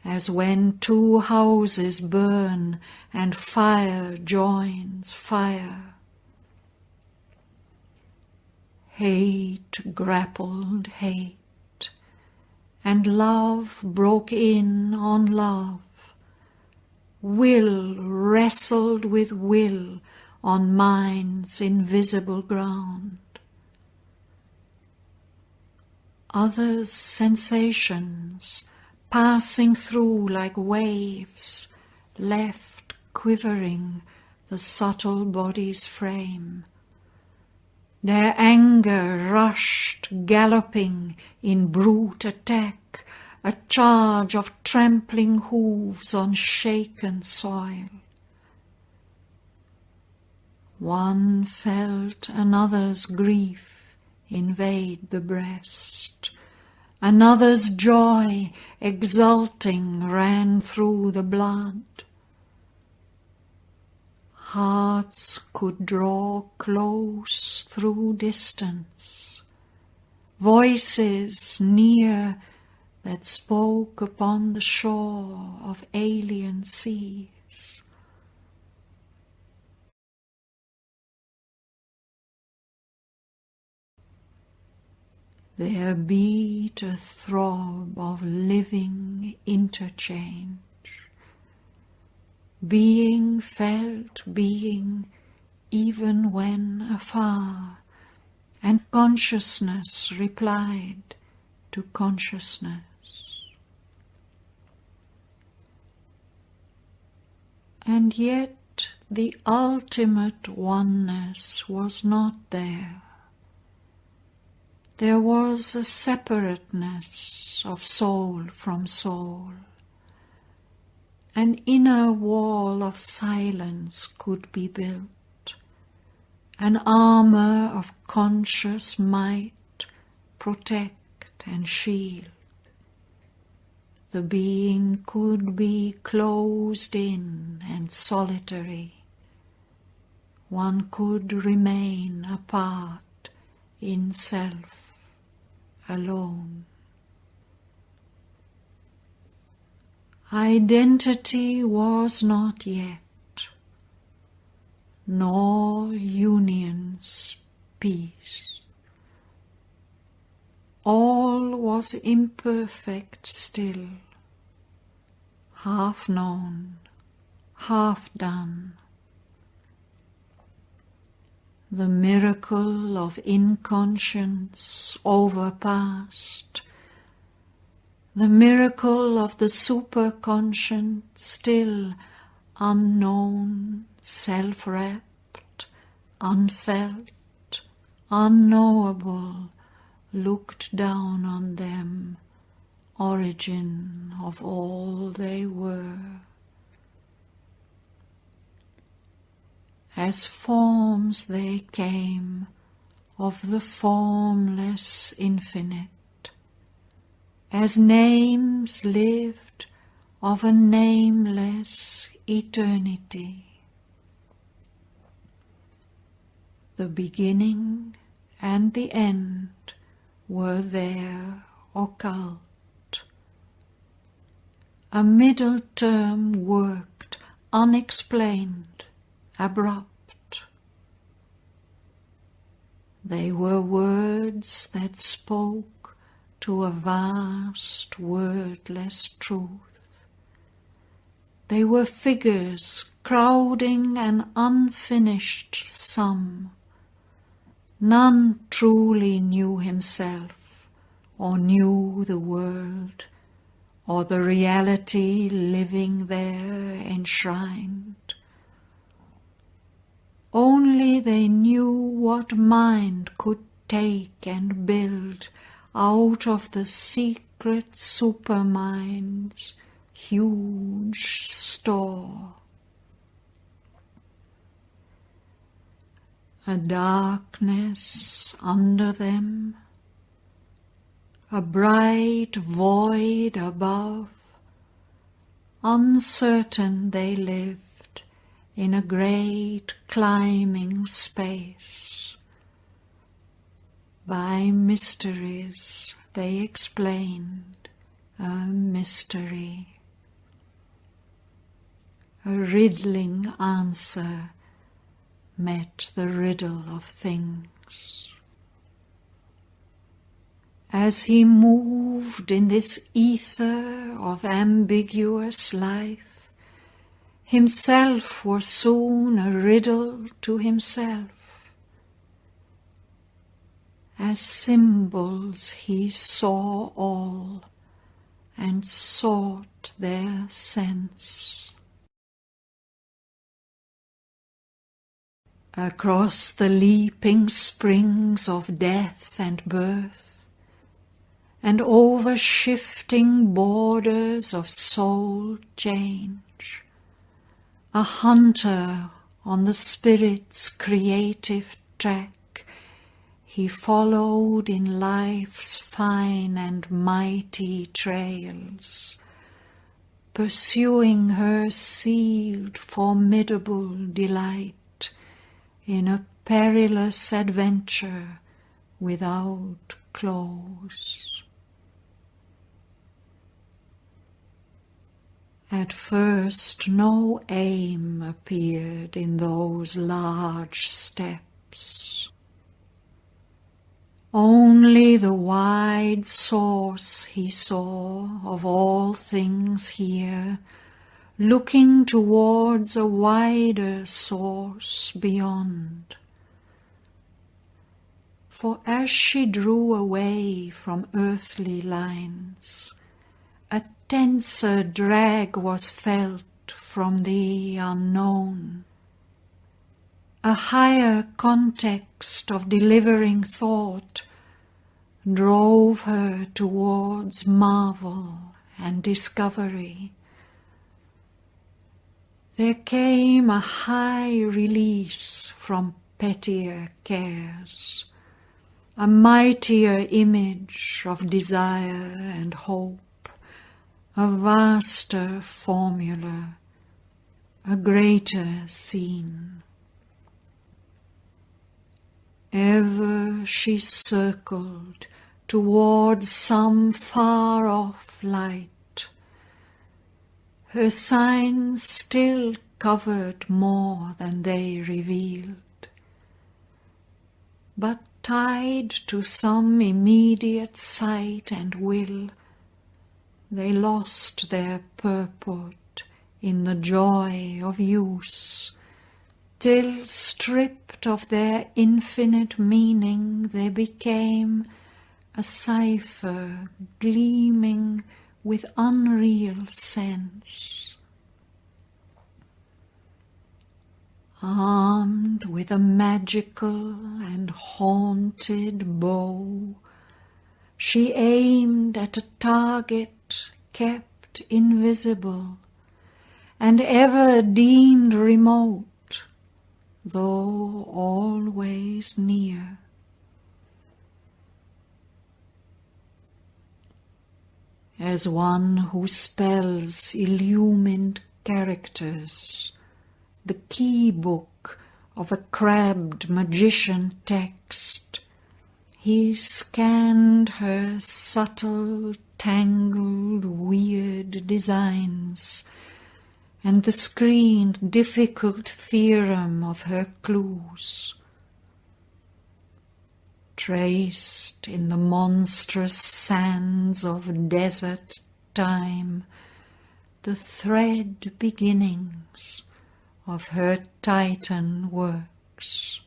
as when two houses burn and fire joins fire. Hate grappled hate, and love broke in on love. Will wrestled with will on mind's invisible ground. Others' sensations, passing through like waves, left quivering the subtle body's frame. Their anger rushed galloping in brute attack, a charge of trampling hooves on shaken soil. One felt another's grief invade the breast. Another's joy exulting ran through the blood. Hearts could draw close through distance. Voices near that spoke upon the shore of alien seas. There beat a throb of living interchange. Being felt being even when afar, and consciousness replied to consciousness. And yet the ultimate oneness was not there. There was a separateness of soul from soul. An inner wall of silence could be built, an armor of conscious might protect and shield. The being could be closed in and solitary. One could remain apart in self, alone. Identity was not yet, nor union's peace. All was imperfect still, half known, half done. The miracle of inconscience overpast, the miracle of the superconscient still unknown, self-wrapped, unfelt, unknowable, looked down on them, origin of all they were. As forms they came of the formless infinite, as names lived of a nameless eternity. The beginning and the end were there occult. A middle term worked, unexplained, abrupt. They were words that spoke to a vast, wordless truth. They were figures crowding an unfinished sum. None truly knew himself, or knew the world, or the reality living there enshrined. Only they knew what mind could take and build out of the secret supermind's huge store. A darkness under them, a bright void above. Uncertain they lived in a great climbing space. By mysteries they explained a mystery. A riddling answer met the riddle of things. As he moved in this ether of ambiguous life, himself was soon a riddle to himself. As symbols he saw all and sought their sense. Across the leaping springs of death and birth, and over shifting borders of soul change, a hunter on the spirit's creative track, he followed in life's fine and mighty trails, pursuing her sealed, formidable delight in a perilous adventure without close. At first no aim appeared in those large steps. Only the wide source he saw of all things here, looking towards a wider source beyond. For as she drew away from earthly lines, a tenser drag was felt from the unknown. A higher context of delivering thought drove her towards marvel and discovery. There came a high release from pettier cares, a mightier image of desire and hope, a vaster formula, a greater scene. Ever she circled towards some far-off light. Her signs still covered more than they revealed, but tied to some immediate sight and will, they lost their purport in the joy of use, till stripped of their infinite meaning they became a cipher gleaming with unreal sense. Armed with a magical and haunted bow, she aimed at a target kept invisible, and ever deemed remote, though always near. As one who spells illumined characters, the key book of a crabbed magician text, he scanned her subtle, tangled, weird designs, and the screened, difficult theorem of her clues. Traced in the monstrous sands of desert time, the thread beginnings of her Titan works.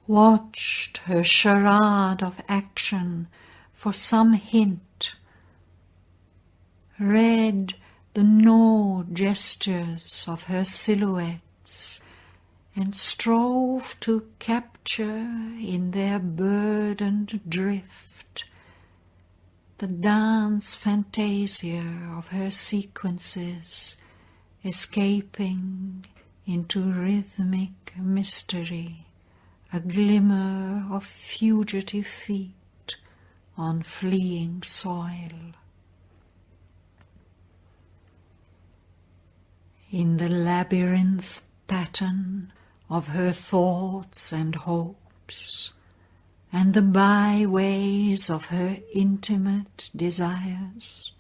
Watched her charade of action for some hint, read the no gestures of her silhouettes and strove to capture in their burdened drift the dance fantasia of her sequences, escaping into rhythmic mystery, a glimmer of fugitive feet on fleeing soil. In the labyrinth pattern of her thoughts and hopes, and the byways of her intimate desires,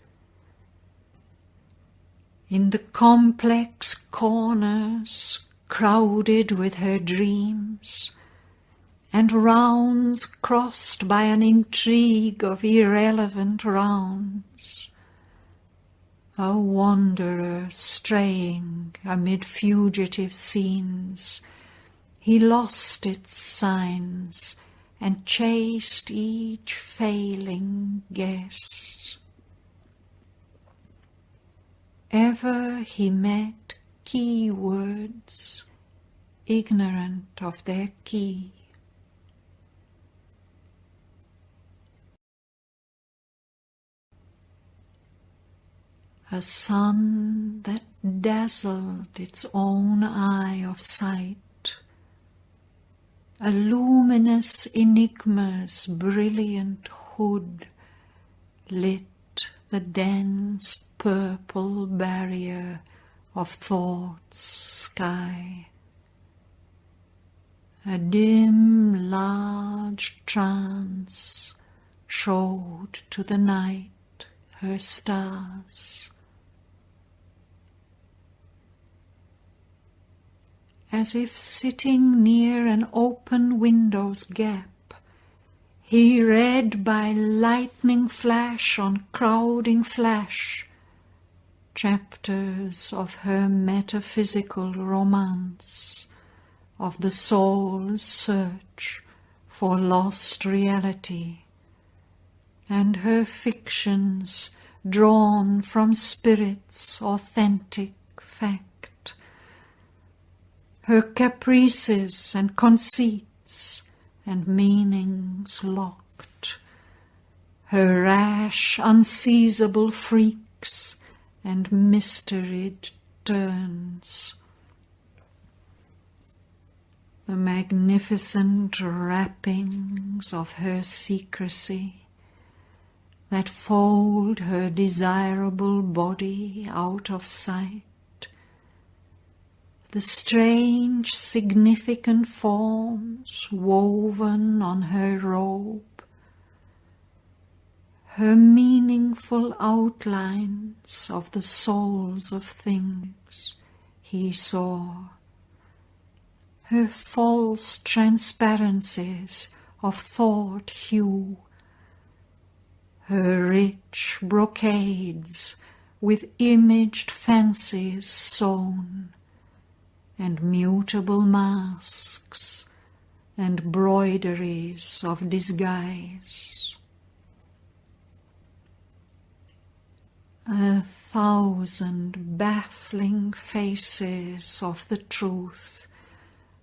in the complex corners crowded with her dreams, and rounds crossed by an intrigue of irrelevant rounds, a wanderer straying amid fugitive scenes, he lost its signs and chased each failing guess. Ever he met key words, ignorant of their key. A sun that dazzled its own eye of sight, a luminous enigma's brilliant hood lit the dense purple barrier of thought's sky. A dim, large trance showed to the night her stars. As if sitting near an open window's gap, he read by lightning flash on crowding flash chapters of her metaphysical romance, of the soul's search for lost reality, and her fictions drawn from spirit's authentic fact, her caprices and conceits and meanings locked, her rash, unseizable freaks and mysteried turns. The magnificent wrappings of her secrecy that fold her desirable body out of sight, the strange, significant forms woven on her robe, her meaningful outlines of the souls of things he saw, her false transparencies of thought hue, her rich brocades with imaged fancies sewn, and mutable masks and broideries of disguise. 1,000 baffling faces of the truth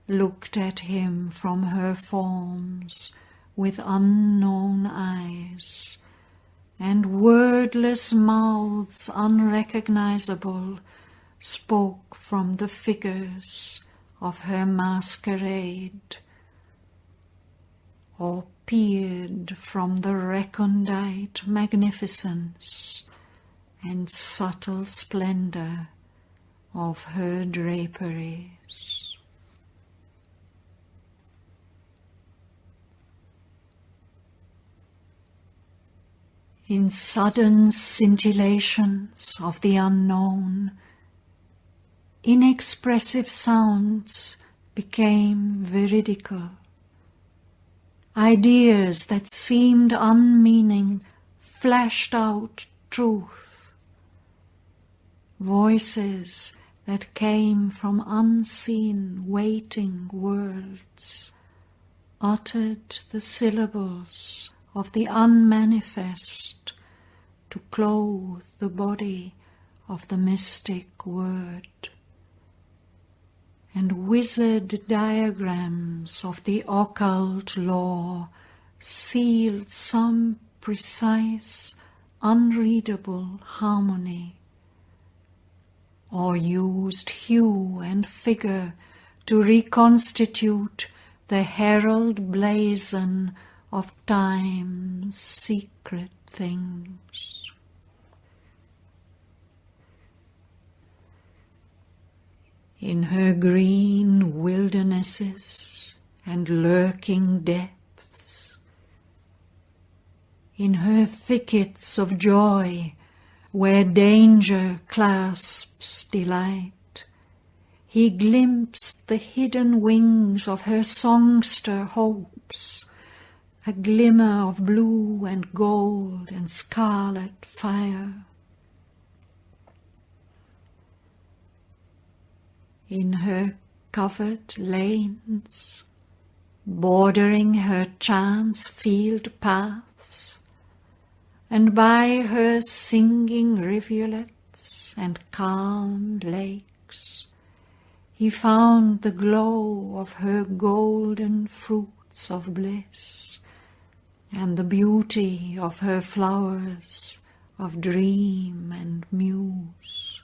looked at him from her forms with unknown eyes, and wordless mouths unrecognizable spoke from the figures of her masquerade, or peered from the recondite magnificence and subtle splendor of her draperies. In sudden scintillations of the unknown, inexpressive sounds became veridical. Ideas that seemed unmeaning flashed out truth. Voices that came from unseen waiting worlds uttered the syllables of the unmanifest to clothe the body of the mystic word. and wizard diagrams of the occult law sealed some precise, unreadable harmony, or used hue and figure to reconstitute the herald blazon of time's secret things. In her green wildernesses and lurking depths, in her thickets of joy where danger clasps delight, he glimpsed the hidden wings of her songster hopes, a glimmer of blue and gold and scarlet fire. In her covered lanes, bordering her chance-field paths, and by her singing rivulets and calm lakes, he found the glow of her golden fruits of bliss, and the beauty of her flowers of dream and muse.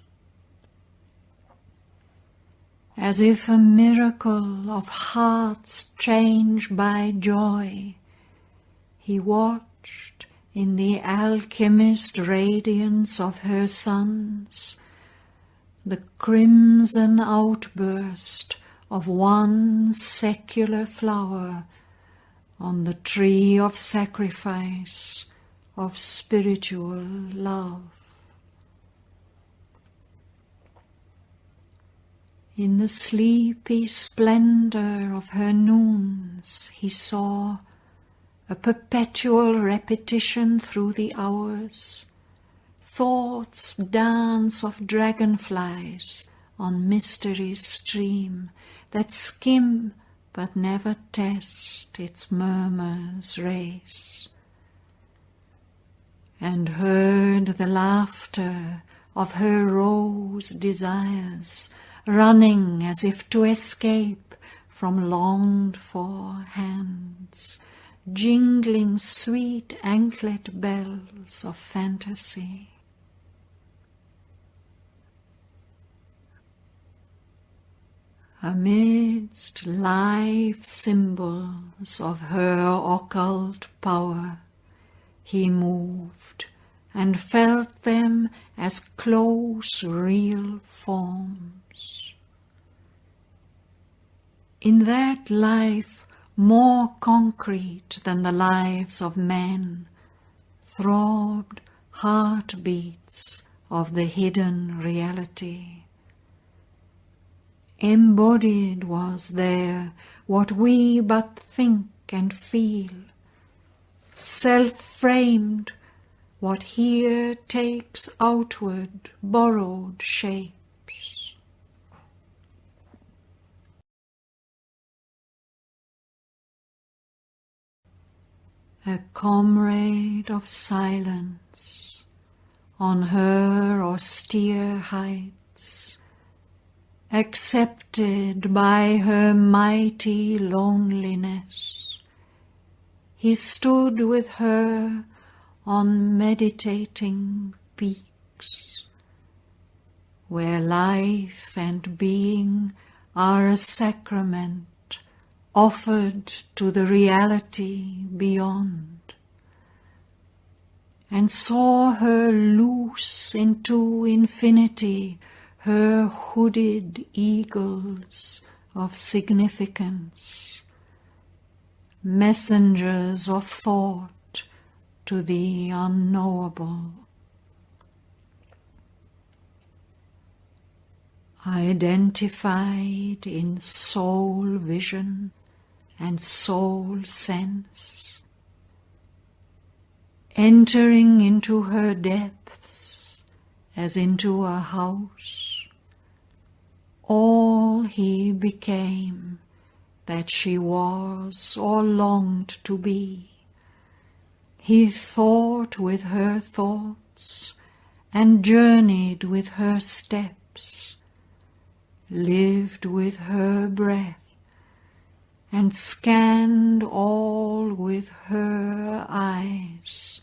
As if a miracle of hearts changed by joy, he watched in the alchemist radiance of her suns the crimson outburst of one secular flower on the tree of sacrifice of spiritual love. In the sleepy splendor of her noons he saw a perpetual repetition through the hours, thoughts dance of dragonflies on mystery's stream that skim but never test its murmur's race, and heard the laughter of her rose desires running as if to escape from longed-for hands, jingling sweet anklet bells of fantasy. Amidst live symbols of her occult power, he moved and felt them as close real forms. In that life more concrete than the lives of men, throbbed heartbeats of the hidden reality. Embodied was there what we but think and feel, self-framed what here takes outward borrowed shapes. A comrade of silence on her austere heights, accepted by her mighty loneliness, he stood with her on meditating peaks, where life and being are a sacrament offered to the reality beyond, and saw her loose into infinity her hooded eagles of significance, messengers of thought to the unknowable. Identified in soul vision and soul sense, entering into her depths as into a house, all he became that she was or longed to be. He thought with her thoughts and journeyed with her steps, lived with her breath, and scanned all with her eyes,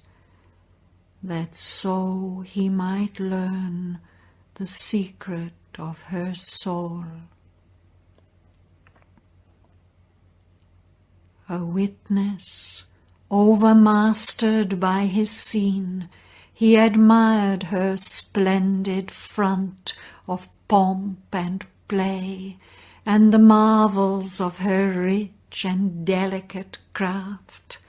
that so he might learn the secret of her soul. A witness, overmastered by his scene, he admired her splendid front of pomp and play, and the marvels of her rich and delicate craft,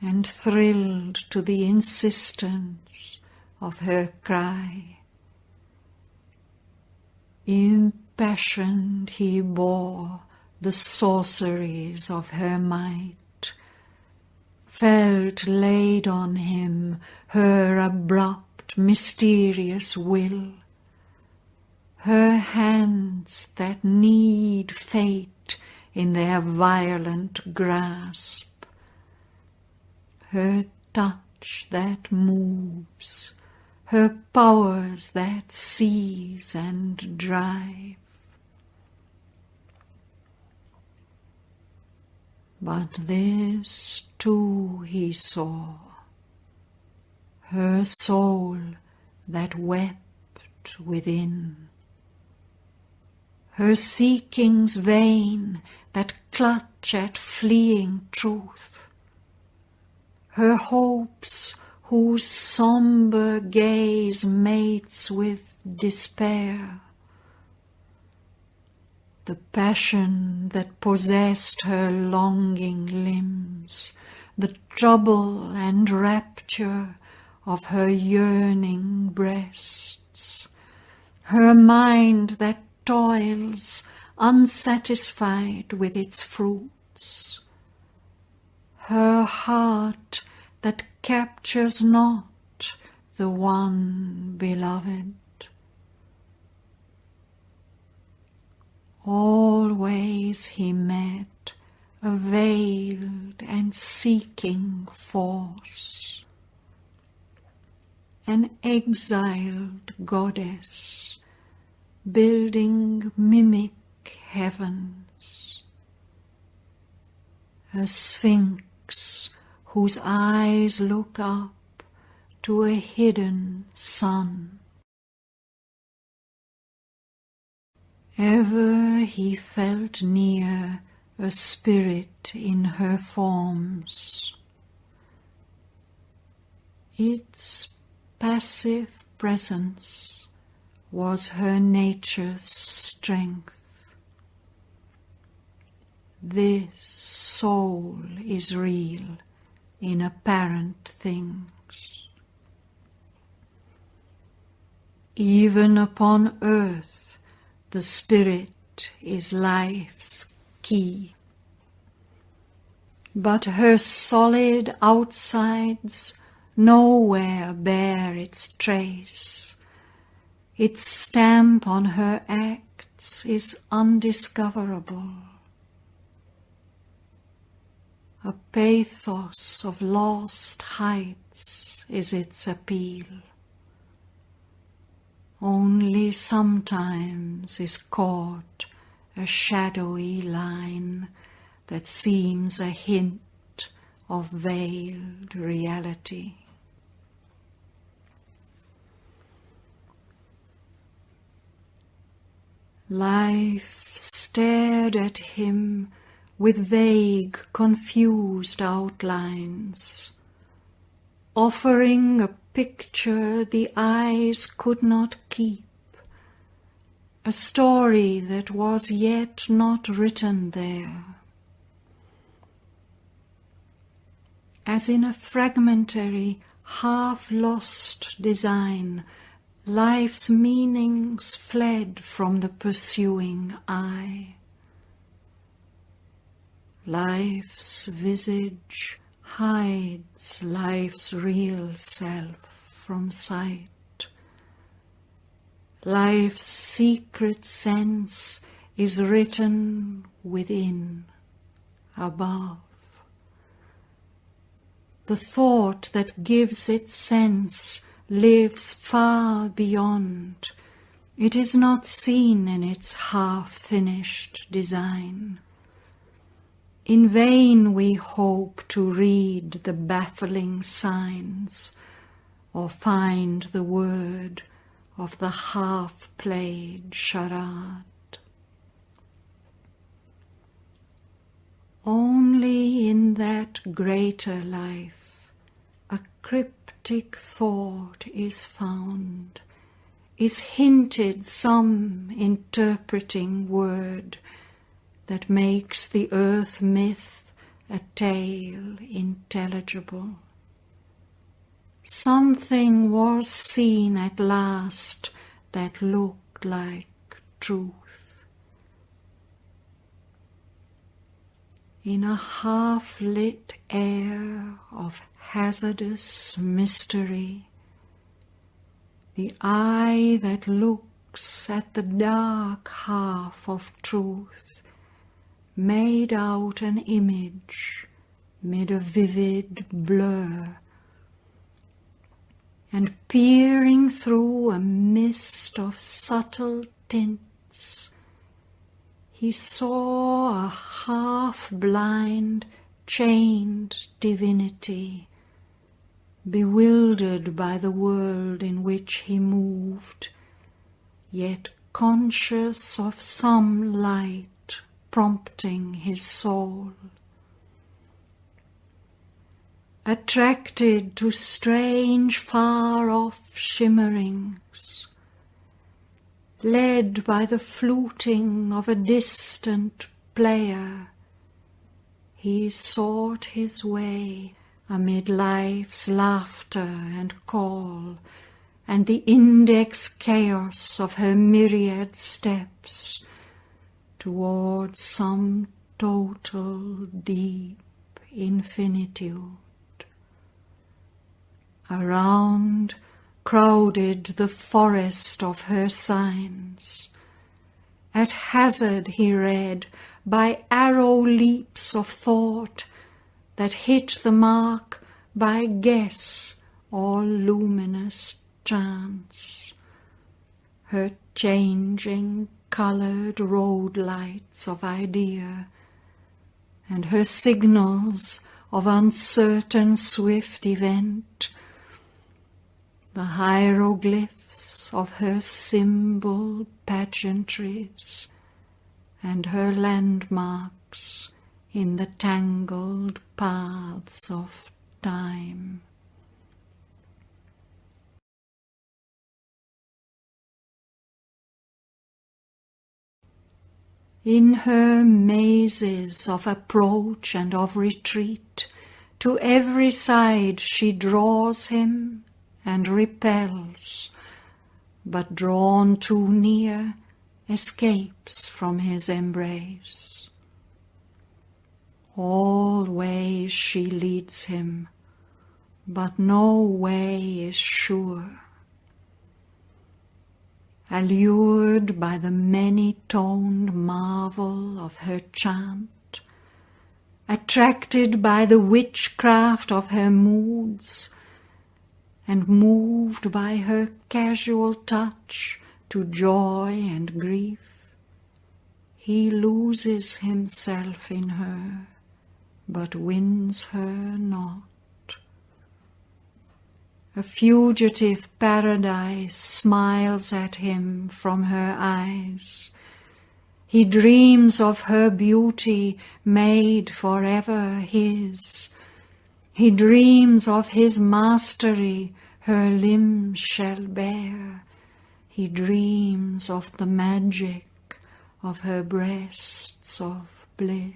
and thrilled to the insistence of her cry. Impassioned he bore the sorceries of her might, felt laid on him her abrupt, mysterious will, her hands that knead fate in their violent grasp, her touch that moves, her powers that seize and drive. But this too he saw, her soul that wept within, her seekings vain that clutch at fleeing truth, her hopes whose sombre gaze mates with despair, the passion that possessed her longing limbs, the trouble and rapture of her yearning breasts, her mind that toils unsatisfied with its fruits, her heart that captures not the one beloved. Always he met a veiled and seeking force, an exiled goddess building mimic heavens, a sphinx whose eyes look up to a hidden sun. Ever he felt near a spirit in her forms. Its passive presence was her nature's strength. This soul is real in apparent things. Even upon earth the spirit is life's key. But her solid outsides nowhere bear its trace. Its stamp on her acts is undiscoverable. A pathos of lost heights is its appeal. Only sometimes is caught a shadowy line that seems a hint of veiled reality. Life stared at him with vague, confused outlines, offering a picture the eyes could not keep, a story that was yet not written there. As in a fragmentary, half-lost design, life's meanings fled from the pursuing eye. Life's visage hides life's real self from sight. Life's secret sense is written within, above. The thought that gives it sense lives far beyond, It is not seen in its half-finished design. In vain we hope to read the baffling signs, or find the word of the half-played charade. Only in that greater life a cryptic thought is found, is hinted some interpreting word that makes the earth myth a tale intelligible. Something was seen at last that looked like truth. In a half-lit air of hazardous mystery, the eye that looks at the dark half of truth made out an image mid a vivid blur, and peering through a mist of subtle tints, he saw a half-blind, chained divinity, bewildered by the world in which he moved, yet conscious of some light prompting his soul. Attracted to strange far-off shimmerings, led by the fluting of a distant player, he sought his way amid life's laughter and call, and the index chaos of her myriad steps, towards some total deep infinitude. Around crowded the forest of her signs. At hazard he read, by arrow leaps of thought, that hit the mark by guess or luminous chance. Her changing coloured road lights of idea, and her signals of uncertain swift event, the hieroglyphs of her symbol pageantries, and her landmarks in the tangled paths of time. In her mazes of approach and of retreat, to every side she draws him and repels, but drawn too near, escapes from his embrace. All ways she leads him, but no way is sure. Allured by the many-toned marvel of her chant, attracted by the witchcraft of her moods, and moved by her casual touch to joy and grief, he loses himself in her, but wins her not. A fugitive paradise smiles at him from her eyes. He dreams of her beauty made forever his. He dreams of his mastery her limbs shall bear. He dreams of the magic of her breasts of bliss.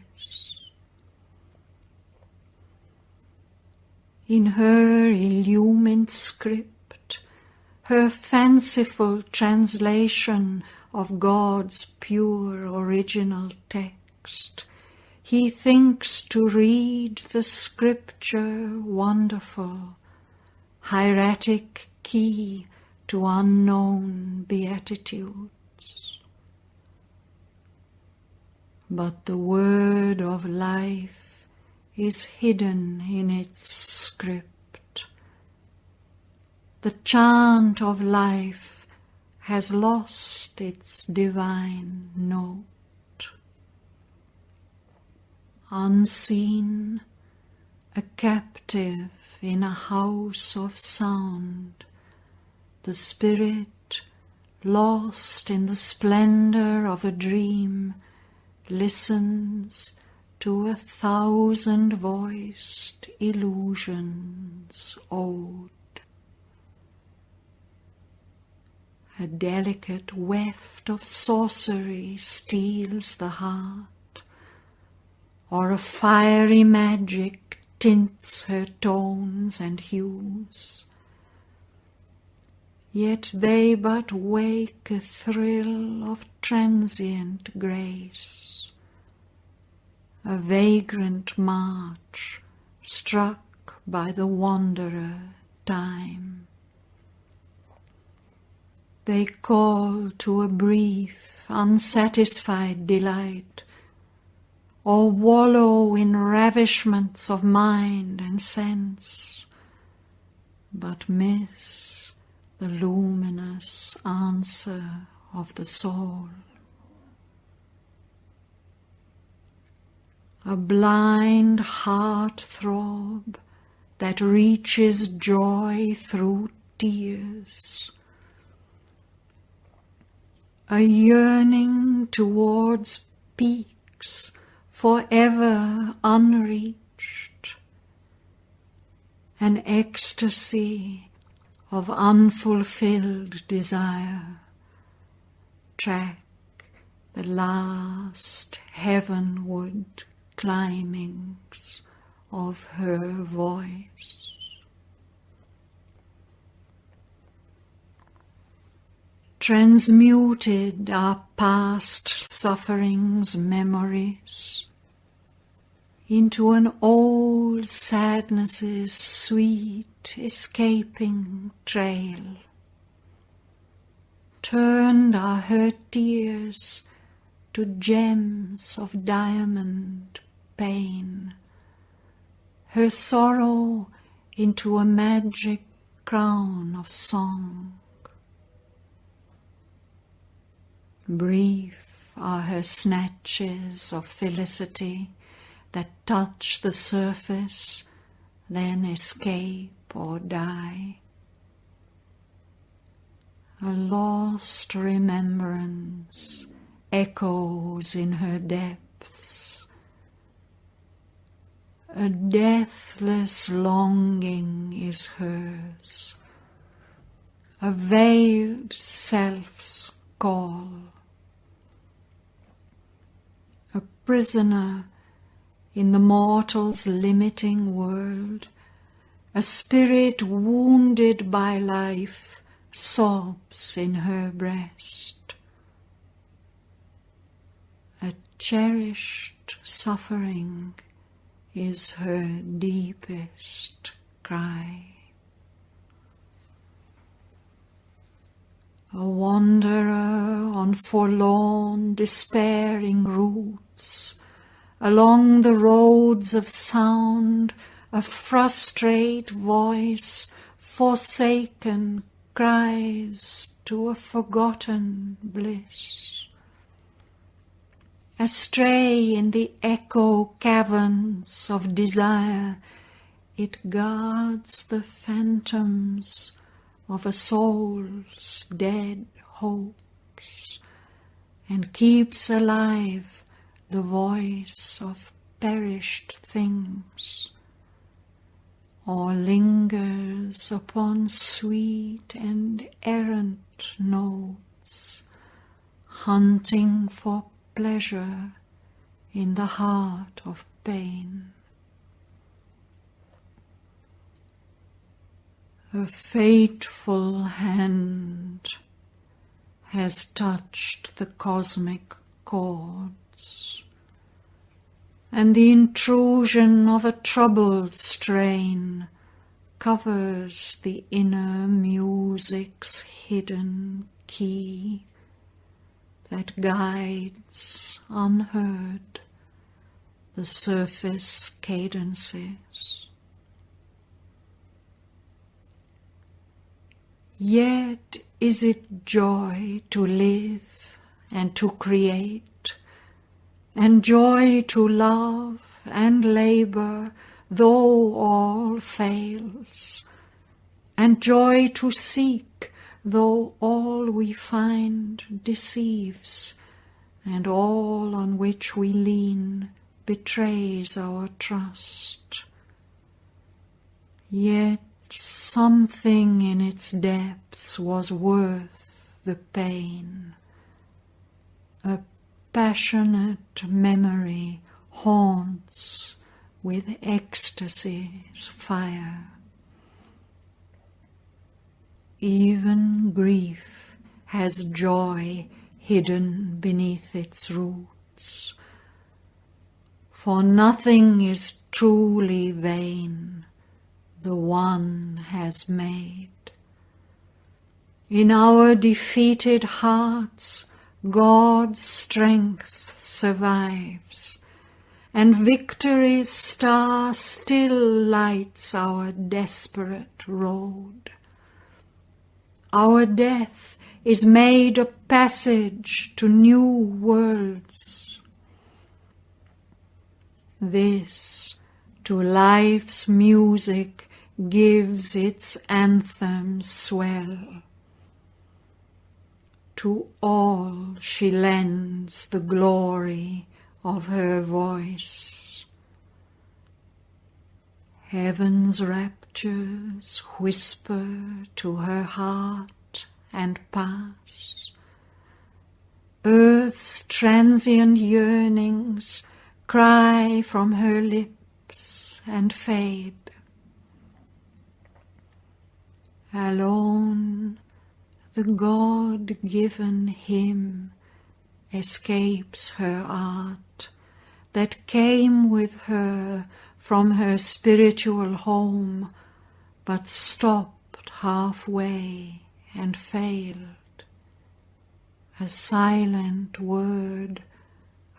In her illumined script, her fanciful translation of God's pure original text, he thinks to read the scripture wonderful, hieratic key to unknown beatitudes. But the word of life is hidden in its script. The chant of life has lost its divine note. Unseen, a captive in a house of sound, the spirit, lost in the splendor of a dream, listens to 1,000-voiced illusions ode. A delicate weft of sorcery steals the heart, or a fiery magic tints her tones and hues. Yet they but wake a thrill of transient grace, a vagrant march struck by the wanderer time. They call to a brief, unsatisfied delight, or wallow in ravishments of mind and sense, but miss the luminous answer of the soul. A blind heart-throb that reaches joy through tears, a yearning towards peaks forever unreached, an ecstasy of unfulfilled desire, track the last heavenward climbings of her voice. Transmuted are past sufferings' memories into an old sadness's sweet escaping trail. Turned are her tears to gems of diamond pain, her sorrow into a magic crown of song. Brief are her snatches of felicity that touch the surface, then escape or die. A lost remembrance echoes in her depths. A deathless longing is hers, a veiled self's call. A prisoner in the mortal's limiting world, a spirit wounded by life sobs in her breast. A cherished suffering is her deepest cry. A wanderer on forlorn, despairing routes, along the roads of sound, a frustrate voice, forsaken, cries to a forgotten bliss. Astray in the echo caverns of desire, it guards the phantoms of a soul's dead hopes, and keeps alive the voice of perished things, or lingers upon sweet and errant notes, hunting for pleasure in the heart of pain. A fateful hand has touched the cosmic chords, and the intrusion of a troubled strain covers the inner music's hidden key that guides unheard the surface cadences. Yet is it joy to live and to create, and joy to love and labour though all fails, and joy to seek though all we find deceives, and all on which we lean betrays our trust. Yet something in its depths was worth the pain. A passionate memory haunts with ecstasy's fire. Even grief has joy hidden beneath its roots, for nothing is truly vain the one has made. In our defeated hearts God's strength survives, and victory's star still lights our desperate road. Our death is made a passage to new worlds. This to life's music gives its anthem swell. To all she lends the glory of her voice. Heaven's raptures whisper to her heart and pass. Earth's transient yearnings cry from her lips and fade. Alone the God-given hymn escapes her art that came with her from her spiritual home, but stopped halfway and failed. A silent word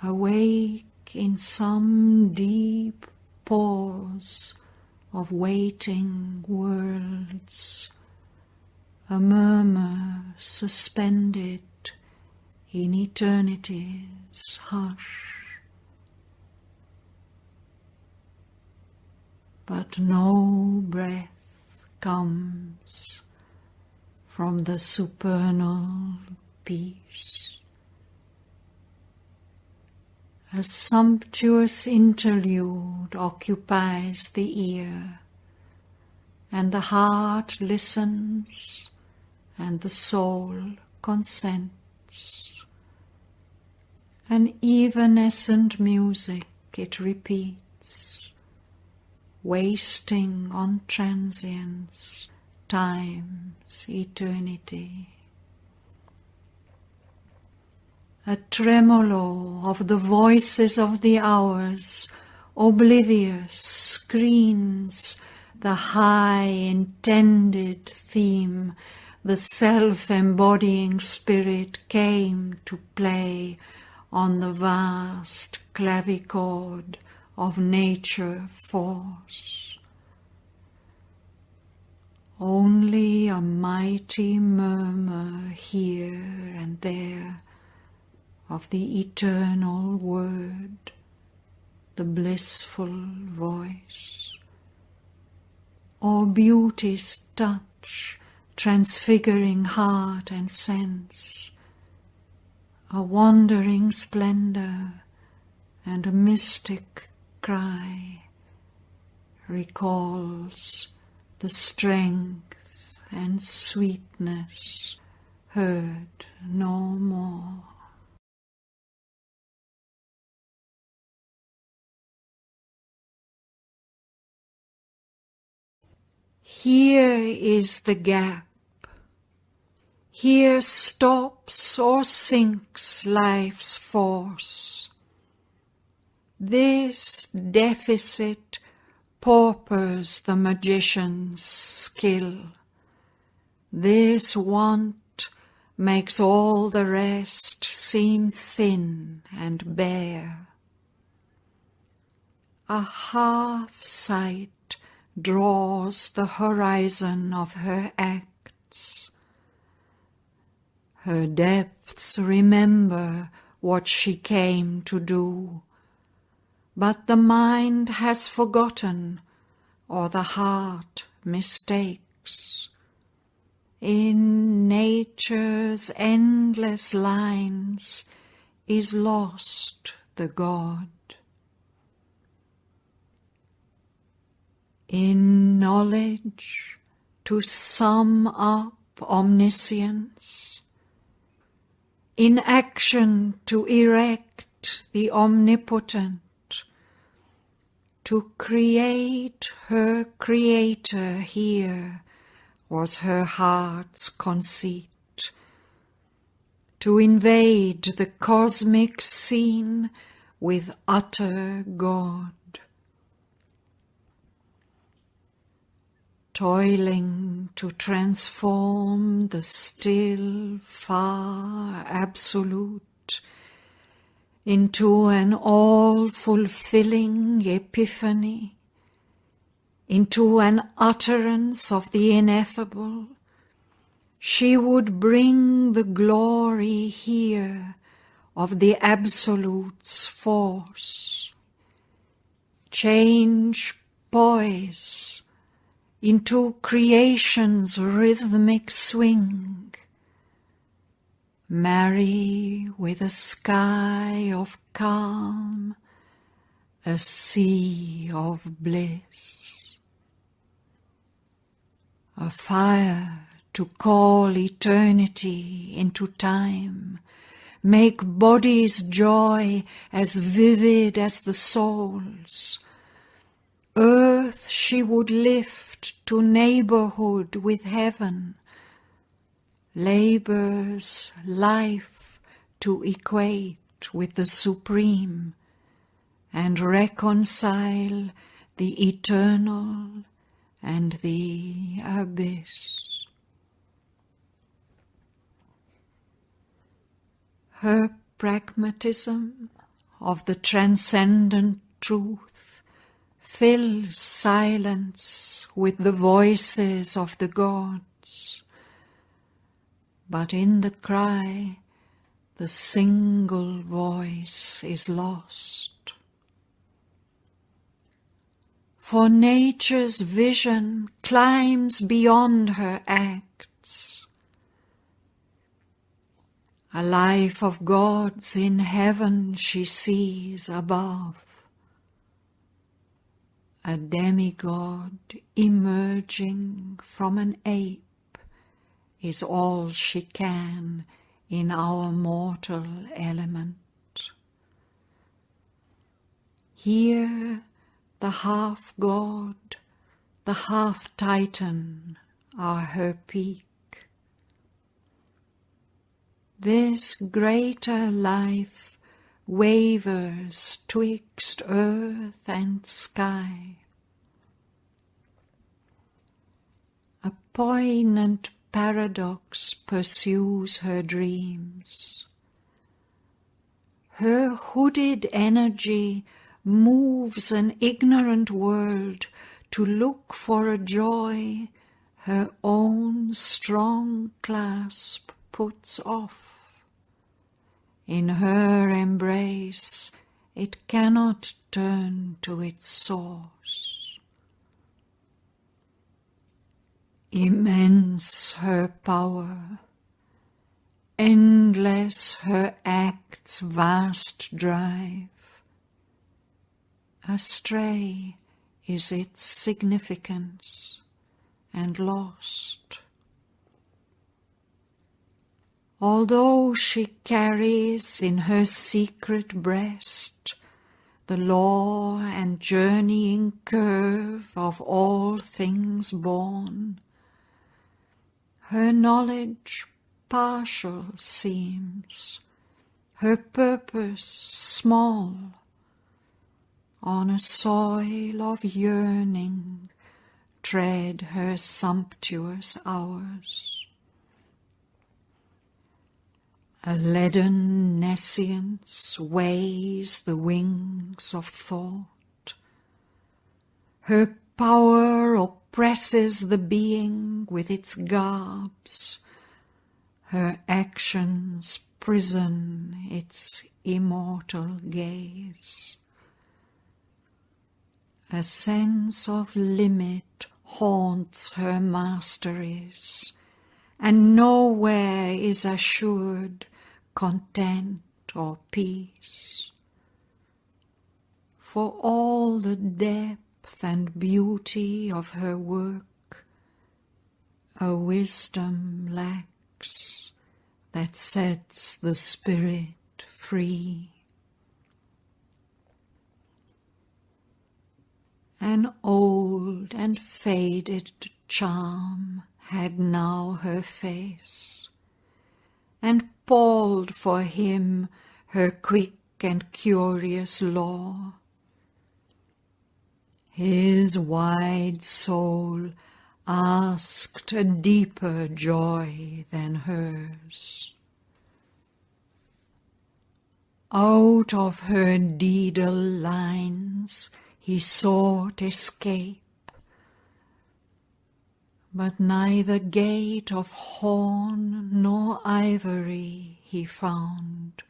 awake in some deep pause of waiting worlds, a murmur suspended in eternity's hush. But no breath comes from the supernal peace. A sumptuous interlude occupies the ear, and the heart listens, and the soul consents. An evanescent music it repeats, wasting on transience time's eternity. A tremolo of the voices of the hours, oblivious, screens the high intended theme the self-embodying spirit came to play on the vast clavichord of nature force. Only a mighty murmur here and there of the eternal word, the blissful voice, or beauty's touch transfiguring heart and sense, a wandering splendor and a mystic cry recalls the strength and sweetness heard no more. Here is the gap. Here stops or sinks life's force. This deficit paupers the magician's skill. This want makes all the rest seem thin and bare. A half sight draws the horizon of her act, distance. Her depths remember what she came to do, but the mind has forgotten, or the heart mistakes. In nature's endless lines is lost the God. In knowledge to sum up omniscience, in action to erect the omnipotent, to create her Creator here was her heart's conceit. To invade the cosmic scene with utter God. Toiling to transform the still, far absolute into an all-fulfilling epiphany, into an utterance of the ineffable, she would bring the glory here of the Absolute's force, change poise into creation's rhythmic swing, marry with a sky of calm, a sea of bliss. A fire to call eternity into time, make body's joy as vivid as the soul's. Earth she would lift to neighborhood with heaven, labor's life to equate with the supreme, and reconcile the eternal and the abyss. Her pragmatism of the transcendent truth fills silence with the voices of the gods, but in the cry the single voice is lost. For nature's vision climbs beyond her acts. A life of gods in heaven she sees above. A demigod emerging from an ape is all she can in our mortal element. Here the half-god, the half-titan are her peak. This greater life wavers twixt earth and sky. A poignant paradox pursues her dreams. Her hooded energy moves an ignorant world to look for a joy her own strong clasp puts off. In her embrace it cannot turn to its source. Immense her power, endless her act's vast drive. Astray is its significance and lost. Although she carries in her secret breast the law and journeying curve of all things born, her knowledge partial seems, her purpose small. On a soil of yearning tread her sumptuous hours. A leaden nescience weighs the wings of thought. Her Power oppresses the being with its garbs. Her actions prison its immortal gaze. A sense of limit haunts her masteries, and nowhere is assured content or peace. For all the depth and beauty of her work, a wisdom lacks that sets the spirit free. An old and faded charm had now her face, and palled for him her quick and curious lore. His wide soul asked a deeper joy than hers. Out of her daedal lines he sought escape, but neither gate of horn nor ivory he found,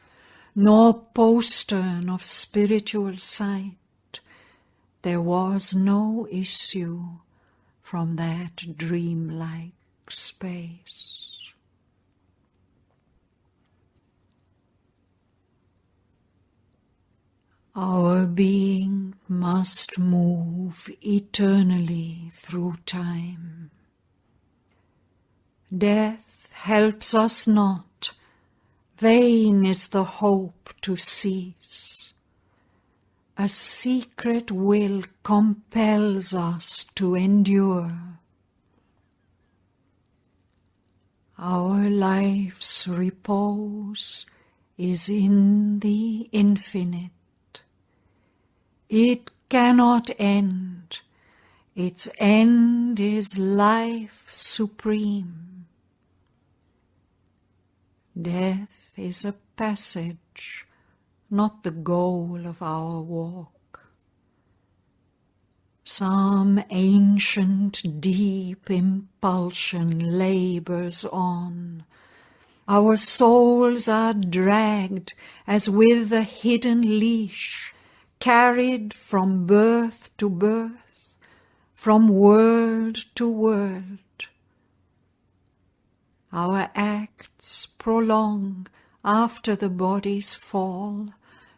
nor postern of spiritual sight. There was no issue from that dreamlike space. Our being must move eternally through time. Death helps us not, vain is the hope to cease. A secret will compels us to endure. Our life's repose is in the infinite. It cannot end. Its end is life supreme. Death is a passage, not the goal of our walk. Some ancient deep impulsion labors on. Our souls are dragged as with a hidden leash, carried from birth to birth, from world to world. Our acts prolong after the body's fall,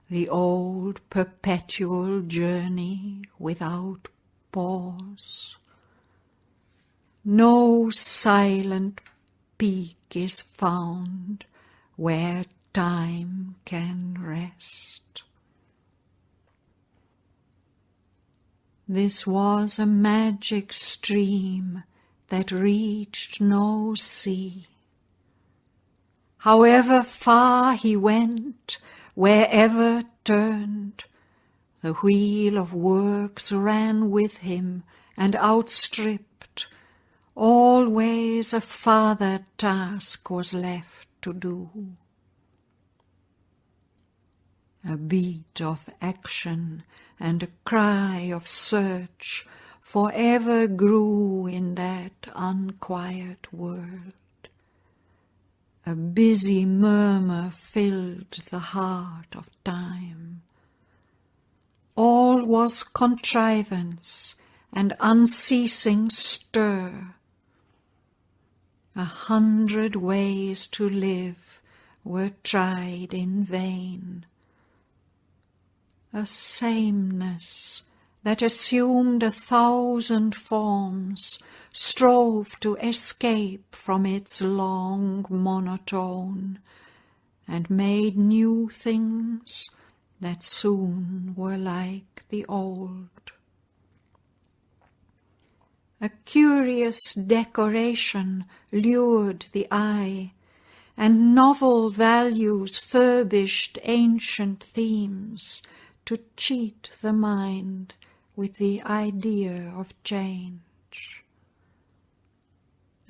the old perpetual journey without pause. No silent peak is found where time can rest. This was a magic stream that reached no sea. However far he went, wherever turned, the wheel of works ran with him and outstripped. Always a farther task was left to do. A beat of action and a cry of search forever grew in that unquiet world. A busy murmur filled the heart of time. All was contrivance and unceasing stir. 100 ways to live were tried in vain. A sameness that assumed 1,000 forms strove to escape from its long monotone, and made new things that soon were like the old. A curious decoration lured the eye, and novel values furbished ancient themes to cheat the mind with the idea of change.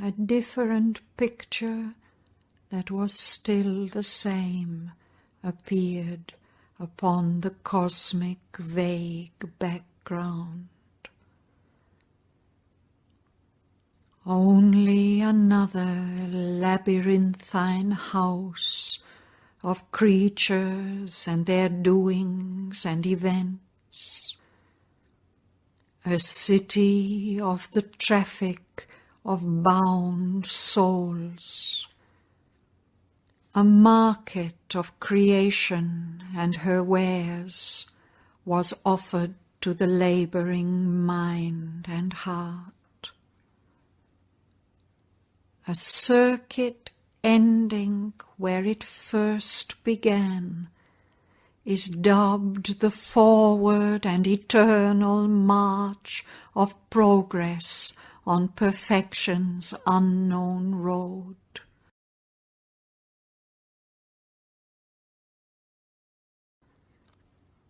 A different picture that was still the same appeared upon the cosmic vague background. only another labyrinthine house of creatures and their doings and events, a city of the traffic of bound souls, a market of creation and her wares was offered to the labouring mind and heart. A circuit ending where it first began is dubbed the forward and eternal march of progress on perfection's unknown road.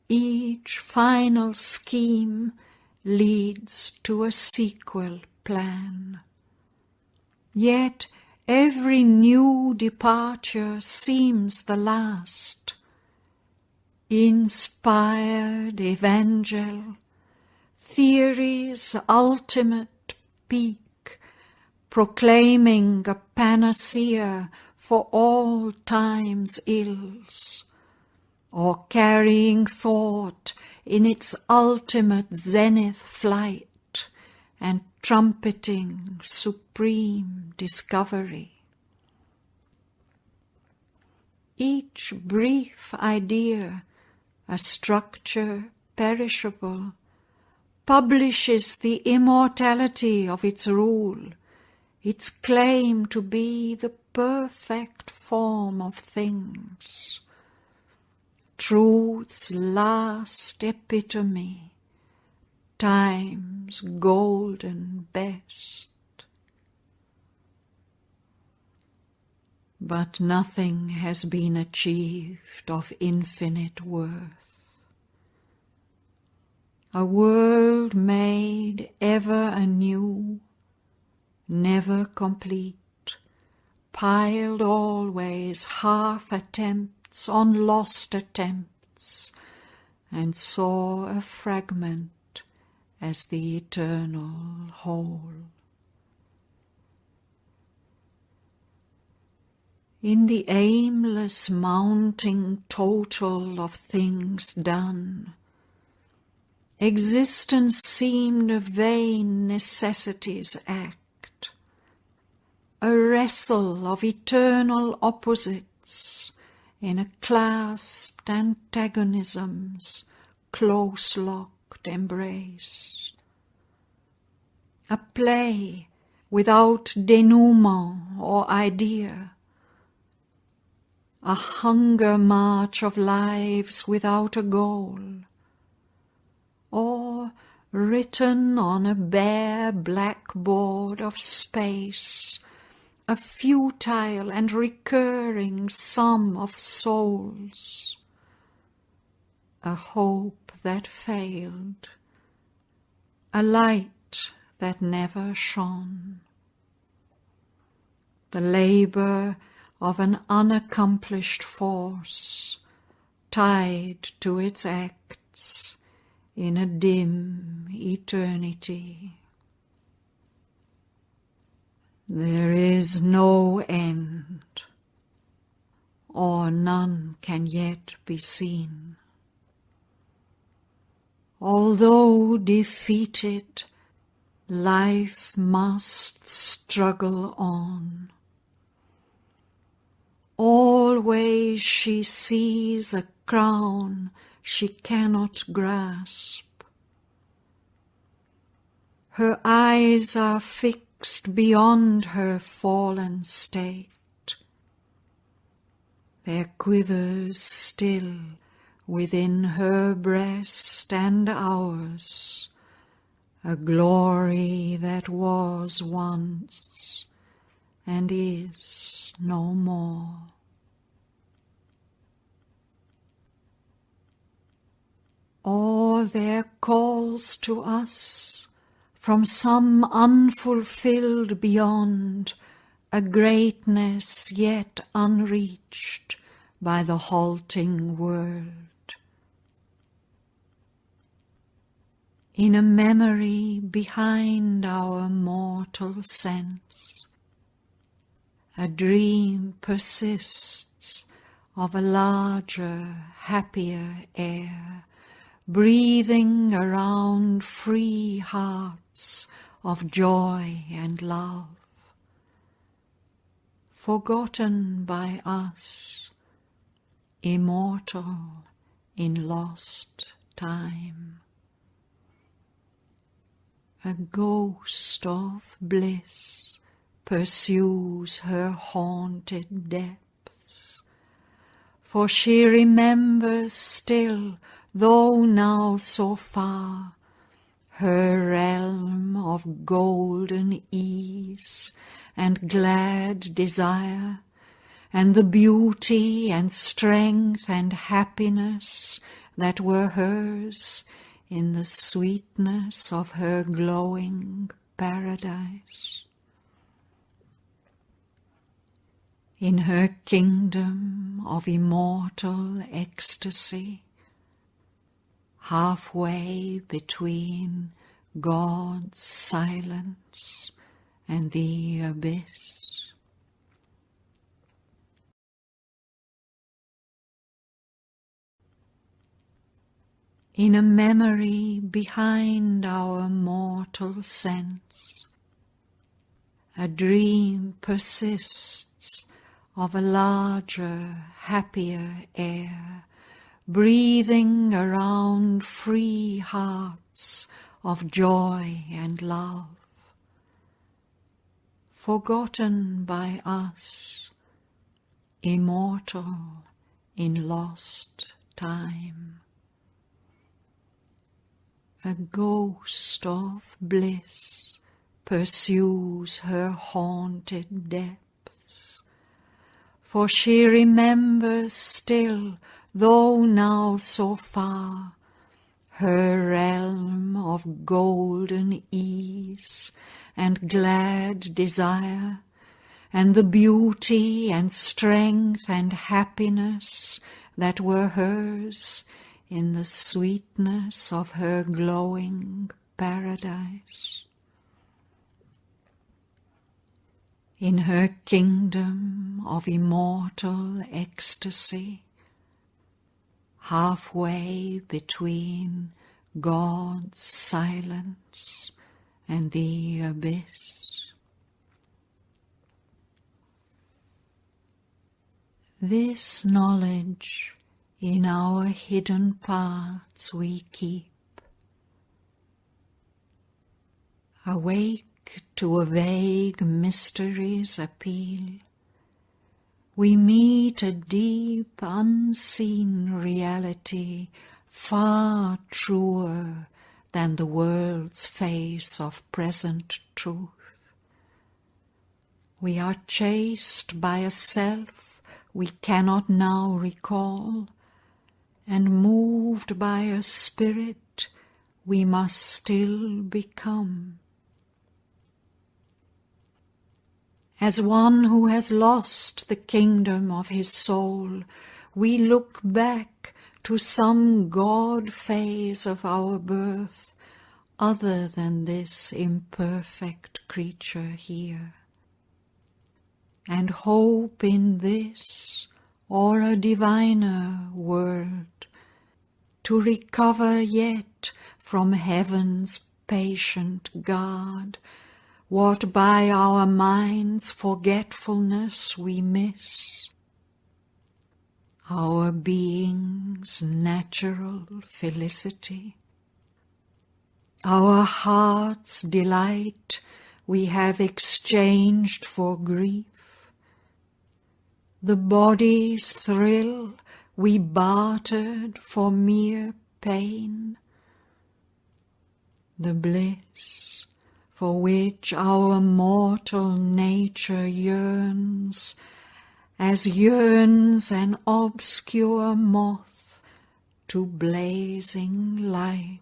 Each final scheme leads to a sequel plan. Yet every new departure seems the last. Inspired evangel, theory's ultimate peak, proclaiming a panacea for all time's ills, or carrying thought in its ultimate zenith flight and trumpeting supreme discovery. Each brief idea, a structure perishable, publishes the immortality of its rule, its claim to be the perfect form of things, truth's last epitome, time's golden best. But nothing has been achieved of infinite worth. A world made ever anew, never complete, piled always half attempts on lost attempts, and saw a fragment as the eternal whole. In the aimless mounting total of things done, existence seemed a vain necessity's act, a wrestle of eternal opposites in a clasped antagonism's close-locked embrace, a play without denouement or idea, a hunger march of lives without a goal, or written on a bare blackboard of space, a futile and recurring sum of souls, a hope that failed, a light that never shone, the labour of an unaccomplished force, tied to its acts in a dim eternity. There is no end, or none can yet be seen. Although defeated, life must struggle on. Always she sees a crown she cannot grasp. Her eyes are fixed beyond her fallen state. There quivers still within her breast and ours a glory that was once and is no more. Or there calls to us from some unfulfilled beyond a greatness yet unreached by the halting world. in a memory behind our mortal sense. A dream persists of a larger, happier air, breathing around free hearts of joy and love, forgotten by us, immortal in lost time. A ghost of bliss pursues her haunted depths, for she remembers still, though now so far, her realm of golden ease and glad desire, and the beauty and strength and happiness that were hers in the sweetness of her glowing paradise. In her kingdom of immortal ecstasy, halfway between God's silence and the abyss. In a memory behind our mortal sense, a dream persists of a larger, happier air, breathing around free hearts of joy and love, forgotten by us, immortal in lost time. A ghost of bliss pursues her haunted depths, for she remembers still, though now so far, her realm of golden ease and glad desire, and the beauty and strength and happiness that were hers in the sweetness of her glowing paradise. In her kingdom of immortal ecstasy, halfway between God's silence and the abyss. This knowledge in our hidden parts we keep, awake to a vague mystery's appeal. We meet a deep, unseen reality far truer than the world's face of present truth. We are chased by a self we cannot now recall, and moved by a spirit we must still become. As one who has lost the kingdom of his soul, we look back to some God phase of our birth, other than this imperfect creature here, and hope in this or a diviner world, to recover yet from heaven's patient guard what by our mind's forgetfulness we miss, our being's natural felicity, our heart's delight we have exchanged for grief, the body's thrill we bartered for mere pain, the bliss for which our mortal nature yearns, as yearns an obscure moth to blazing light.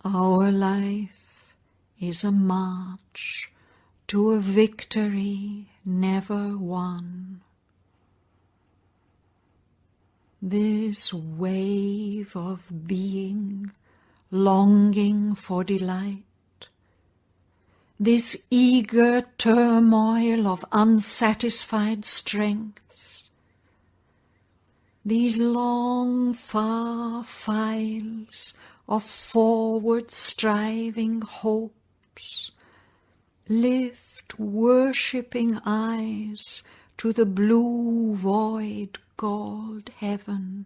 Our life is a march to a victory never won. This wave of being, longing for delight, this eager turmoil of unsatisfied strengths, these long, far files of forward-striving hopes, lift worshipping eyes to the blue void called heaven,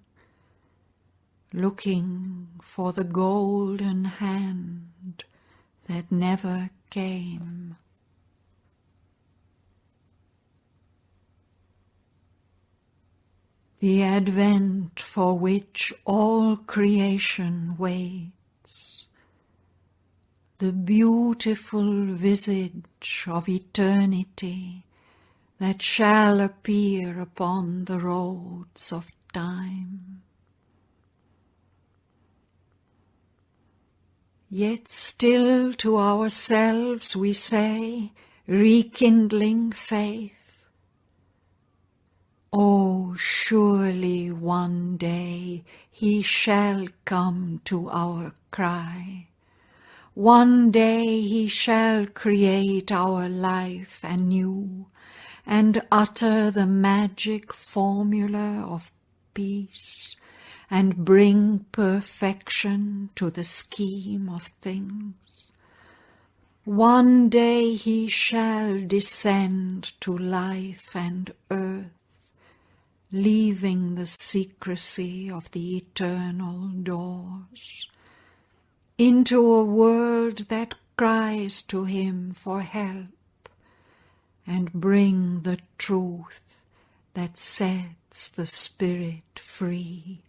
looking for the golden hand that never came. The advent for which all creation waits, the beautiful visage of eternity that shall appear upon the roads of time. Yet still to ourselves we say, rekindling faith, oh, surely one day he shall come to our cry. One day he shall create our life anew and utter the magic formula of peace and bring perfection to the scheme of things. One day he shall descend to life and earth, leaving the secrecy of the eternal doors, into a world that cries to him for help, and bring the truth that sets the spirit free,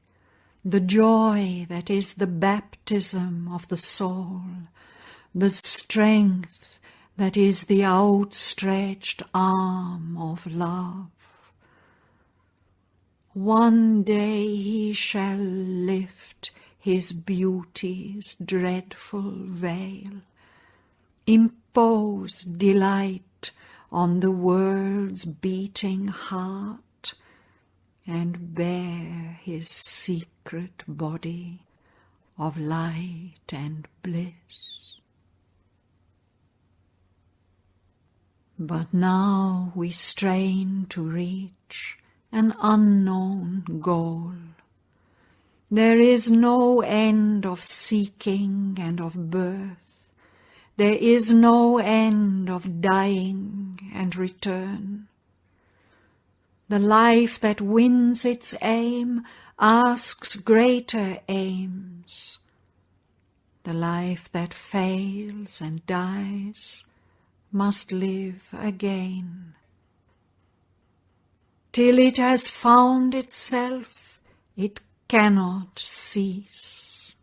the joy that is the baptism of the soul, the strength that is the outstretched arm of love. One day he shall lift his beauty's dreadful veil, impose delight on the world's beating heart, and bear his secret body of light and bliss. But now we strain to reach an unknown goal. There is no end of seeking and of birth. There is no end of dying and return. The life that wins its aim asks greater aims. The life that fails and dies must live again. Till it has found itself, it cannot cease.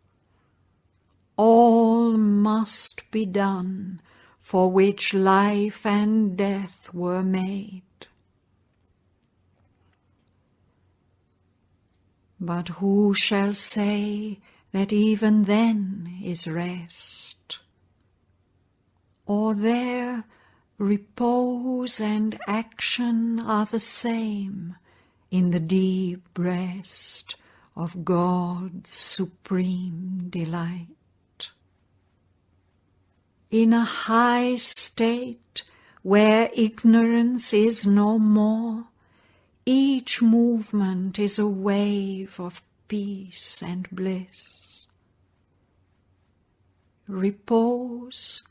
All must be done for which life and death were made. But who shall say that even then is rest? Or there repose and action are the same in the deep breast of God's supreme delight? In a high state where ignorance is no more, each movement is a wave of peace and bliss. Repose,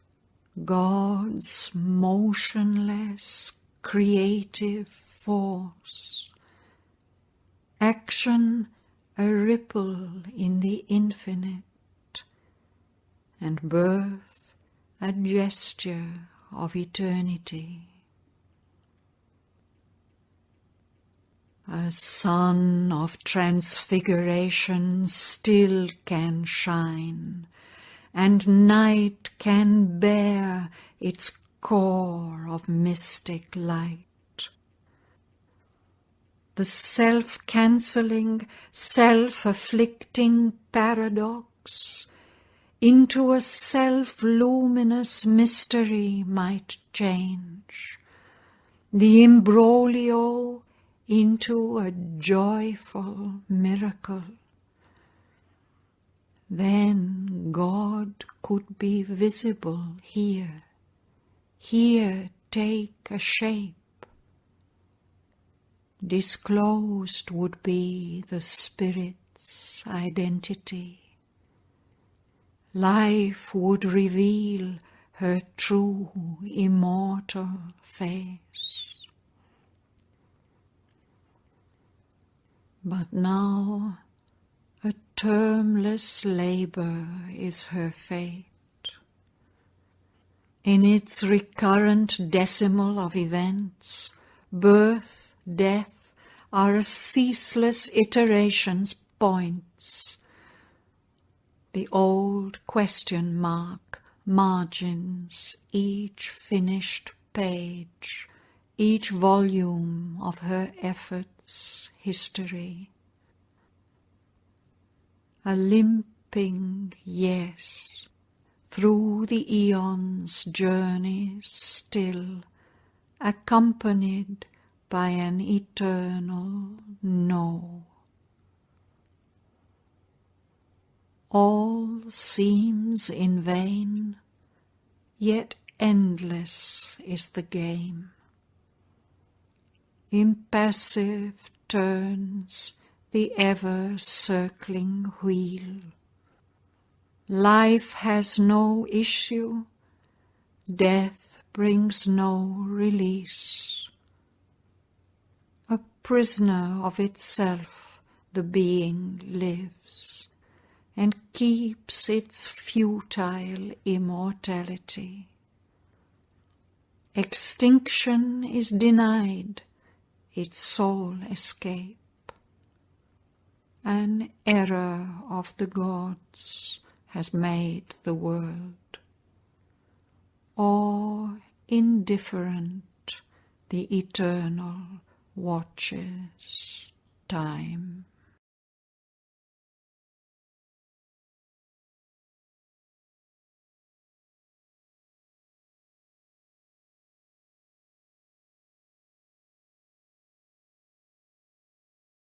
God's motionless, creative force. Action, a ripple in the infinite, and birth, a gesture of eternity. A sun of transfiguration still can shine, and night can bear its core of mystic light. The self-cancelling, self-afflicting paradox into a self-luminous mystery might change. The imbroglio into a joyful miracle. Then God could be visible here, here take a shape. Disclosed would be the Spirit's identity. Life would reveal her true immortal face. But now a termless labor is her fate. In its recurrent decimal of events, birth, death are a ceaseless iteration's points. The old question mark margins each finished page, each volume of her efforts' history. A limping yes through the eons' journeys still, accompanied by an eternal no. All seems in vain, yet endless is the game. Impassive turns the ever-circling wheel. Life has no issue, death brings no release. A prisoner of itself the being lives, and keeps its futile immortality. Extinction is denied, its soul escape. An error of the gods has made the world, or indifferent the eternal watches time.